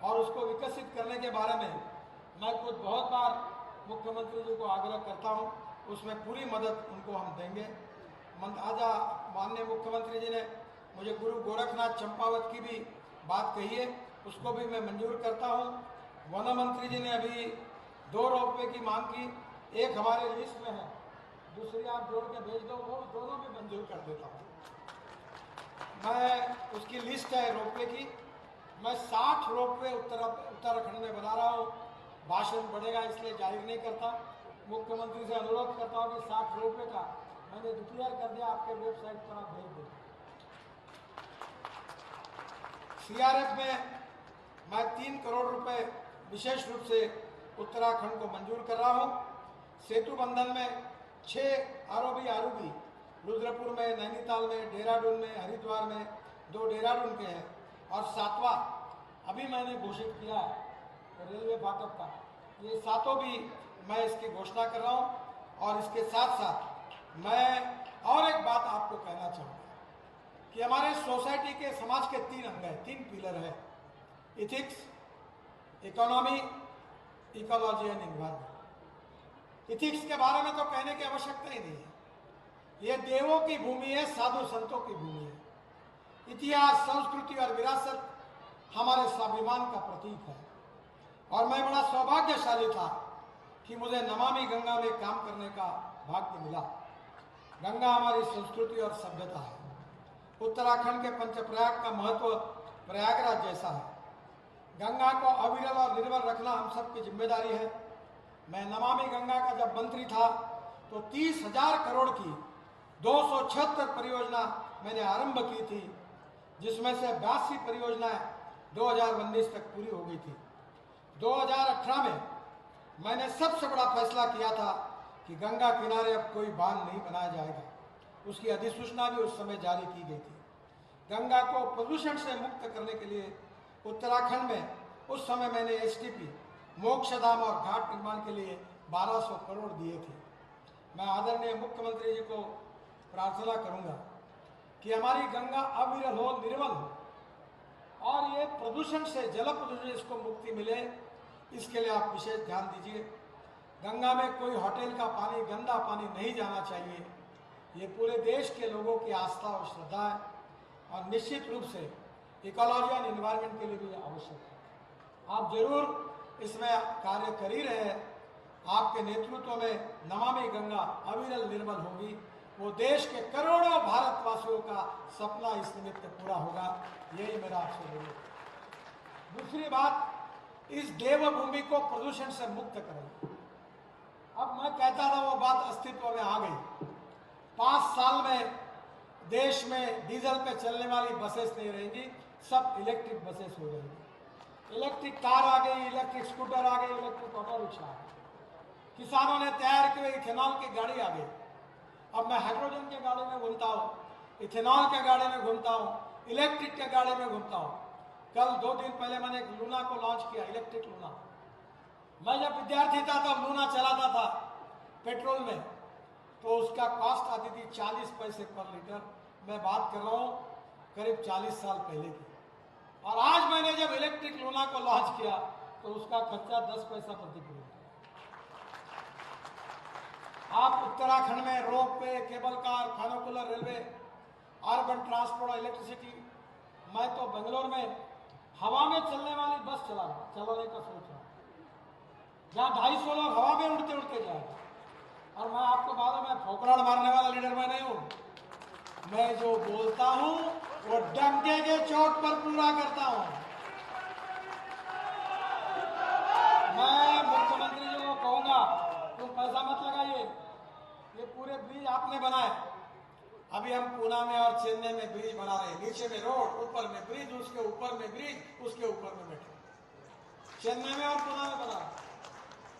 और उसको विकसित करने के बारे में मैं खुद बहुत बार मुख्यमंत्री जी को आग्रह करता हूं, उसमें पूरी मदद उनको हम देंगे। आजा माननीय मुख्यमंत्री जी ने मुझे गुरु गोरखनाथ चंपावत की भी बात कही है, उसको भी मैं मंजूर करता हूं। वन मंत्री जी ने अभी 2 रोपवे की मांग की, एक हमारे लिस्ट में है, दूसरी आप जोड़ के भेज दो, वो दोनों भी मंजूर कर देता हूँ। मैं उसकी लिस्ट है रोपवे की। मैं 60 रोपवे उत्तराखंड में बना रहा हूँ। भाषण बढ़ेगा इसलिए जाहिर नहीं करता। मुख्यमंत्री से अनुरोध करता हूँ कि 60 रोपवे का मैंने डिक्लेयर कर दिया, आपके वेबसाइट पर आप भेज दें। सीआरएफ में मैं 3 करोड़ रुपए विशेष रूप से उत्तराखंड को मंजूर कर रहा हूँ। सेतु बंधन में 6 आरओबी रुद्रपुर में, नैनीताल में, देहरादून में, हरिद्वार में 2 देहरादून के हैं और 7वां अभी मैंने घोषित किया है रेलवे फाटक का। ये 7 भी मैं इसकी घोषणा कर रहा हूँ। और इसके साथ साथ मैं और एक बात आपको कहना चाहूँगा कि हमारे सोसाइटी के समाज के 3 अंग हैं, 3 पिलर है, ethics, economy, ecology and environment. Ethics के बारे में तो कहने की आवश्यकता ही नहीं है। ये देवों की भूमि है, साधु संतों की भूमि है। इतिहास, संस्कृति और विरासत हमारे स्वाभिमान का प्रतीक है और मैं बड़ा सौभाग्यशाली था कि मुझे नमामि गंगा में काम करने का भाग्य मिला। गंगा हमारी संस्कृति और सभ्यता है। उत्तराखंड के पंचप्रयाग का महत्व प्रयागराज जैसा है। गंगा को अविरल और निर्मल रखना हम सबकी जिम्मेदारी है। मैं नमामि गंगा का जब मंत्री था तो 30,000 करोड़ की 276 परियोजना मैंने आरंभ की थी, जिसमें से 82 परियोजनाएं 2019 तक पूरी हो गई थी। 2018 में मैंने सबसे बड़ा फैसला किया था कि गंगा किनारे अब कोई बांध नहीं बनाया जाएगा। उसकी अधिसूचना भी उस समय जारी की गई थी। गंगा को प्रदूषण से मुक्त करने के लिए उत्तराखंड में उस समय मैंने एसटीपी, मोक्षधाम और घाट निर्माण के लिए 1200 करोड़ दिए थे। मैं आदरणीय मुख्यमंत्री जी को प्रार्थना करूंगा कि हमारी गंगा अविरल हो, निर्मल हो और ये प्रदूषण से, जल प्रदूषण इसको मुक्ति मिले, इसके लिए आप विशेष ध्यान दीजिए। गंगा में कोई होटल का पानी, गंदा पानी नहीं जाना चाहिए। ये पूरे देश के लोगों की आस्था और श्रद्धा है और निश्चित रूप से इकोलॉजी एंड एनवायरनमेंट के लिए भी आवश्यक है। आप जरूर इसमें कार्य कर ही रहे हैं। आपके नेतृत्व में नमामि गंगा अविरल निर्मल होगी। वो देश के करोड़ों भारतवासियों का सपना इस निमित्त पूरा होगा। यही मेरा आपसे निवेदन है। दूसरी बात, इस देवभूमि को प्रदूषण से मुक्त करें। अब मैं कहता था वो बात अस्तित्व में आ गई। 5 साल में देश में डीजल पे चलने वाली बसेस नहीं रहेंगी, सब इलेक्ट्रिक बसेस हो जाएंगी। इलेक्ट्रिक कार आ गई, इलेक्ट्रिक स्कूटर आ गई, इलेक्ट्रिक ऑटो रिक्शा आ गई। किसानों ने तैयार की हुई इथेनॉल की गाड़ी आ गई। अब मैं हाइड्रोजन के गाड़ी में घूमता हूँ, इथेनॉल के गाड़ी में घूमता हूँ, इलेक्ट्रिक के गाड़ी में घूमता हूँ। कल 2 दिन पहले मैंने एक लूना को लॉन्च किया, इलेक्ट्रिक लूना। मैं जब विद्यार्थी था तब लूना चलाता था पेट्रोल में, तो उसका कॉस्ट आती थी 40 पैसे पर लीटर। मैं बात कर रहा हूँ करीब 40 साल पहले की। और आज मैंने जब इलेक्ट्रिक लूना को लॉन्च किया तो उसका खर्चा 10 पैसा प्रति किलोमीटर। आप उत्तराखंड में रोप वे, केबल कार, खानाकुलर रेलवे, अर्बन ट्रांसपोर्ट और इलेक्ट्रिसिटी। मैं तो बेंगलोर में हवा में चलने वाली बस चलाने का सोच रहा हूँ, जहाँ 250 लोग हवा में उड़ते उड़ते जाएंगे। और मैं आपको मालूम है, फोकराड़ मारने वाला लीडर मैं नहीं हूँ। मैं जो बोलता हूँ वो डंके के चोट पर पूरा करता हूँ। मैं मुख्यमंत्री जी को कहूँगा, तुम पैसा मत लगाइए, ये पूरे ब्रिज आपने बनाए। अभी हम पूना में और चेन्नई में ब्रिज बना रहे हैं, नीचे में रोड, ऊपर में ब्रिज, उसके ऊपर में ब्रिज, उसके ऊपर में मेट्रो। चेन्नई में और पूना में बना।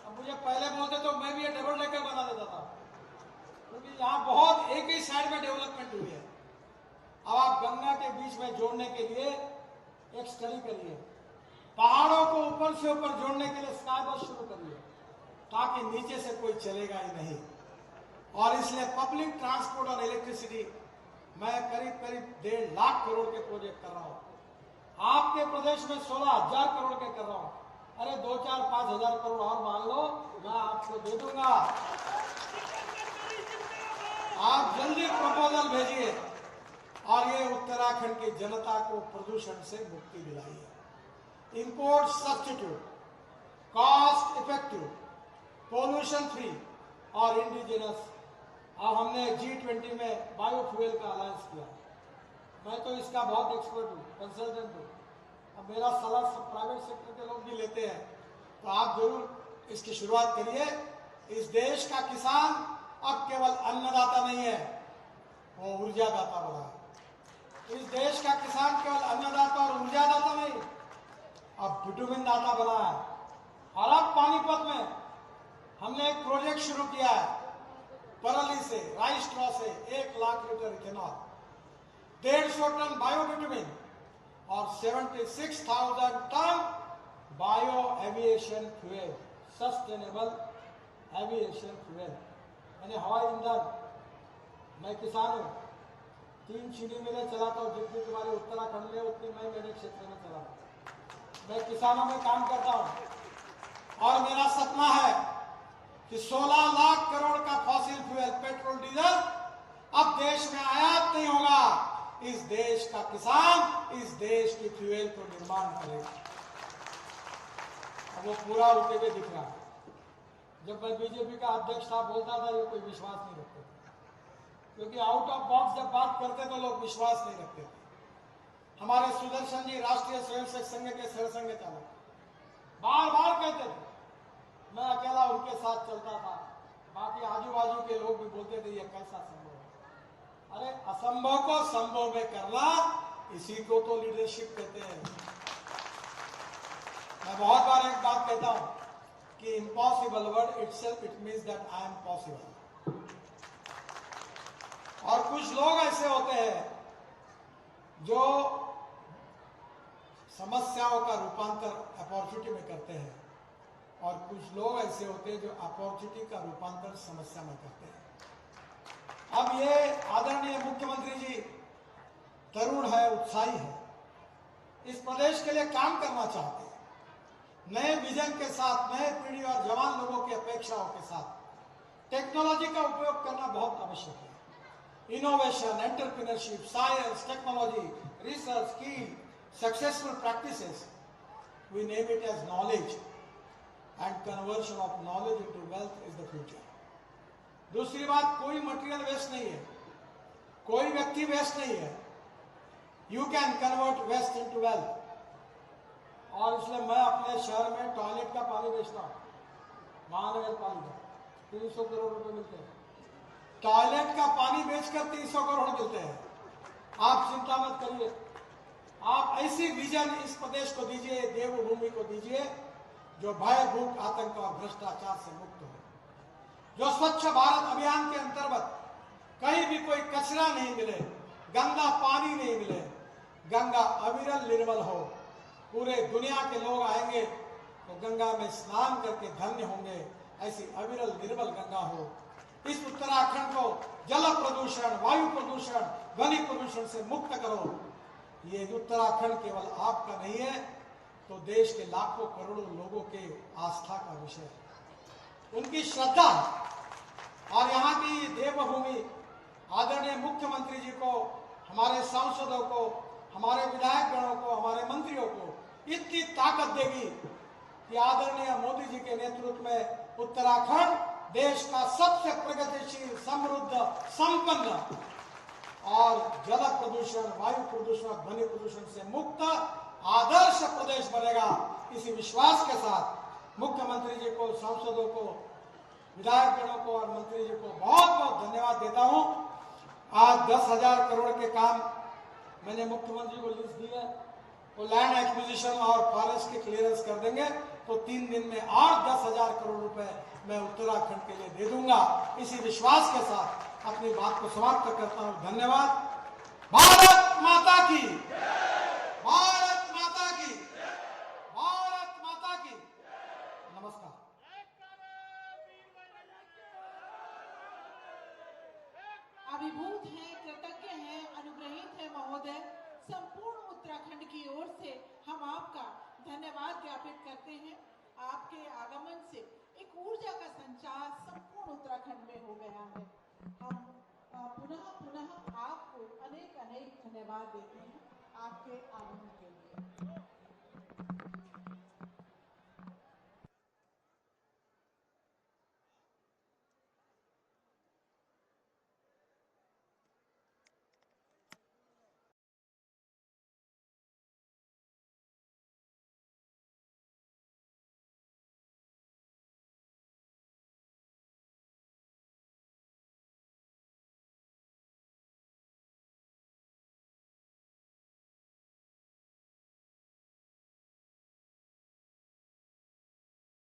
अब मुझे पहले बोलते तो मैं भी ये डबल डेकर बना देता था, क्योंकि यहाँ बहुत एक ही साइड में डेवलपमेंट हुई है। अब आप गंगा के बीच में जोड़ने के लिए एक स्टडी करिए, पहाड़ों को ऊपर से ऊपर जोड़ने के लिए स्काई बस शुरू करिए, ताकि नीचे से कोई चलेगा ही नहीं। और इसलिए पब्लिक ट्रांसपोर्ट और इलेक्ट्रिसिटी मैं करीब 1.5 लाख करोड़ के प्रोजेक्ट कर रहा हूं। आपके प्रदेश में 16,000 करोड़ के कर रहा हूं। अरे 2, 4, 5 हजार करोड़ और मांग लो, मैं आपको दे दूंगा। आप जल्दी प्रपोजल भेजिए और ये उत्तराखंड की जनता को प्रदूषण से मुक्ति दिलाइए। Import substitute, cost effective, pollution free और इंडिजिनस। अब हमने G20 में बायोफ्यूल का अलायंस किया। मैं तो इसका बहुत एक्सपर्ट हूँ, कंसल्टेंट हूँ। अब मेरा सलाह सब प्राइवेट सेक्टर के लोग भी लेते हैं, तो आप जरूर इसकी शुरुआत करिए। इस देश का किसान अब केवल अन्नदाता नहीं है, वो ऊर्जादाता बना है। इस देश का किसान केवल अन्नदाता और ऊर्जादाता नहीं, अब बिटुमिन दाता बना है। और अब पानीपत में हमने एक प्रोजेक्ट शुरू किया है, परली से, राइस स्ट्रॉ से 1 lakh litre ethanol, 150 tonne biobitumen और 76,000 tonne bio aviation fuel, sustainable aviation fuel, यानी हवाई ईंधन। मैं किसान हूँ, 3 चीनी मिलें चलाता हूँ, जितनी तुम्हारे उत्तराखंड में उतनी मैं मेरे क्षेत्र में चलाता हूँ। मैं किसानों में काम करता हूँ और मेरा सपना है कि 16 लाख करोड़ का फॉसिल फ्यूल, पेट्रोल, डीजल अब देश में आयात नहीं होगा। इस देश का किसान इस देश की फ्यूल को निर्माण करेगा। अब वो पूरा होते हुए दिख रहा है। जब मैं बीजेपी का अध्यक्ष था, बोलता था, ये कोई विश्वास नहीं रखते थे, क्योंकि आउट ऑफ बॉक्स जब बात करते तो लोग विश्वास नहीं रखते थे। हमारे सुदर्शन जी राष्ट्रीय स्वयंसेवक संघ के सरसंघ चालक बार बार कहते थे, मैं अकेला उनके साथ चलता था, बाकी आजू बाजू के लोग भी बोलते थे ये कैसा संभव है। अरे असंभव को संभव में करना, इसी को तो लीडरशिप कहते हैं। मैं बहुत बार एक बात कहता हूं कि impossible word itself it means that I am possible. और कुछ लोग ऐसे होते हैं जो समस्याओं का रूपांतर अपॉर्चुनिटी में करते हैं, और कुछ लोग ऐसे होते हैं जो अपॉर्चुनिटी का रूपांतर समस्या में करते हैं। अब ये आदरणीय मुख्यमंत्री जी तरुण है, उत्साही है, इस प्रदेश के लिए काम करना चाहते हैं। नए विजन के साथ, नए पीढ़ी और जवान लोगों की अपेक्षाओं के साथ टेक्नोलॉजी का उपयोग करना बहुत आवश्यक है। Innovation, entrepreneurship, science, technology, research, skill, successful practices, we name it as knowledge, and conversion of knowledge into wealth is the future. दूसरी बात, कोई मटेरियल वेस्ट नहीं है, कोई व्यक्ति वेस्ट नहीं है। You can convert waste into wealth. और इसलिए मैं अपने शहर में टॉयलेट का पानी बेचता हूँ, महानगर पालिका, 300 करोड़ रुपए मिलते हैं। टॉयलेट का पानी बेचकर 300 करोड़ मिलते हैं। आप चिंता मत करिए, आप ऐसी विजन इस प्रदेश को दीजिए, देवभूमि को दीजिए, जो भय, भूख, आतंक और भ्रष्टाचार से मुक्त हो, जो स्वच्छ भारत अभियान के अंतर्गत कहीं भी कोई कचरा नहीं मिले, गंदा पानी नहीं मिले, गंगा अविरल निर्मल हो, पूरे दुनिया के लोग आएंगे तो गंगा में स्नान करके धन्य होंगे, ऐसी अविरल निर्मल गंगा हो। इस उत्तराखंड को जल प्रदूषण, वायु प्रदूषण, ध्वनि प्रदूषण से मुक्त करो। ये उत्तराखंड केवल आपका नहीं है, तो देश के लाखों करोड़ों लोगों के आस्था का विषय है, उनकी श्रद्धा। और यहाँ की देवभूमि आदरणीय मुख्यमंत्री जी को, हमारे सांसदों को, हमारे विधायक गणों को, हमारे मंत्रियों को इतनी ताकत देगी कि आदरणीय मोदी जी के नेतृत्व में उत्तराखंड देश का सबसे प्रगतिशील, समृद्ध, संपन्न और जल प्रदूषण, वायु प्रदूषण, ध्वनि प्रदूषण से मुक्त आदर्श प्रदेश बनेगा। इसी विश्वास के साथ मुख्यमंत्री जी को, सांसदों को, विधायक गणों को और मंत्री जी को बहुत बहुत धन्यवाद देता हूं। आज 10,000 करोड़ के काम मैंने मुख्यमंत्री को लिस्ट दी है, वो लैंड एक्विजिशन और फॉरेस्ट की क्लियरेंस कर देंगे तो 3 दिन में और 10,000 करोड़ रुपए मैं उत्तराखंड के लिए दे दूंगा। इसी विश्वास के साथ अपनी बात को समाप्त करता हूं। धन्यवाद। भारत माता की, भारत माता की, भारत माता की। नमस्कार। अभिभूत हैं, कृतज्ञ हैं, अनुग्रहित हैं महोदय। संपूर्ण उत्तराखंड की ओर से हम आपका धन्यवाद ज्ञापित करते हैं। आपके आगमन से एक ऊर्जा का संचार संपूर्ण उत्तराखंड में हो गया है। हम पुनः पुनः आपको अनेक अनेक धन्यवाद देते हैं आपके आगमन के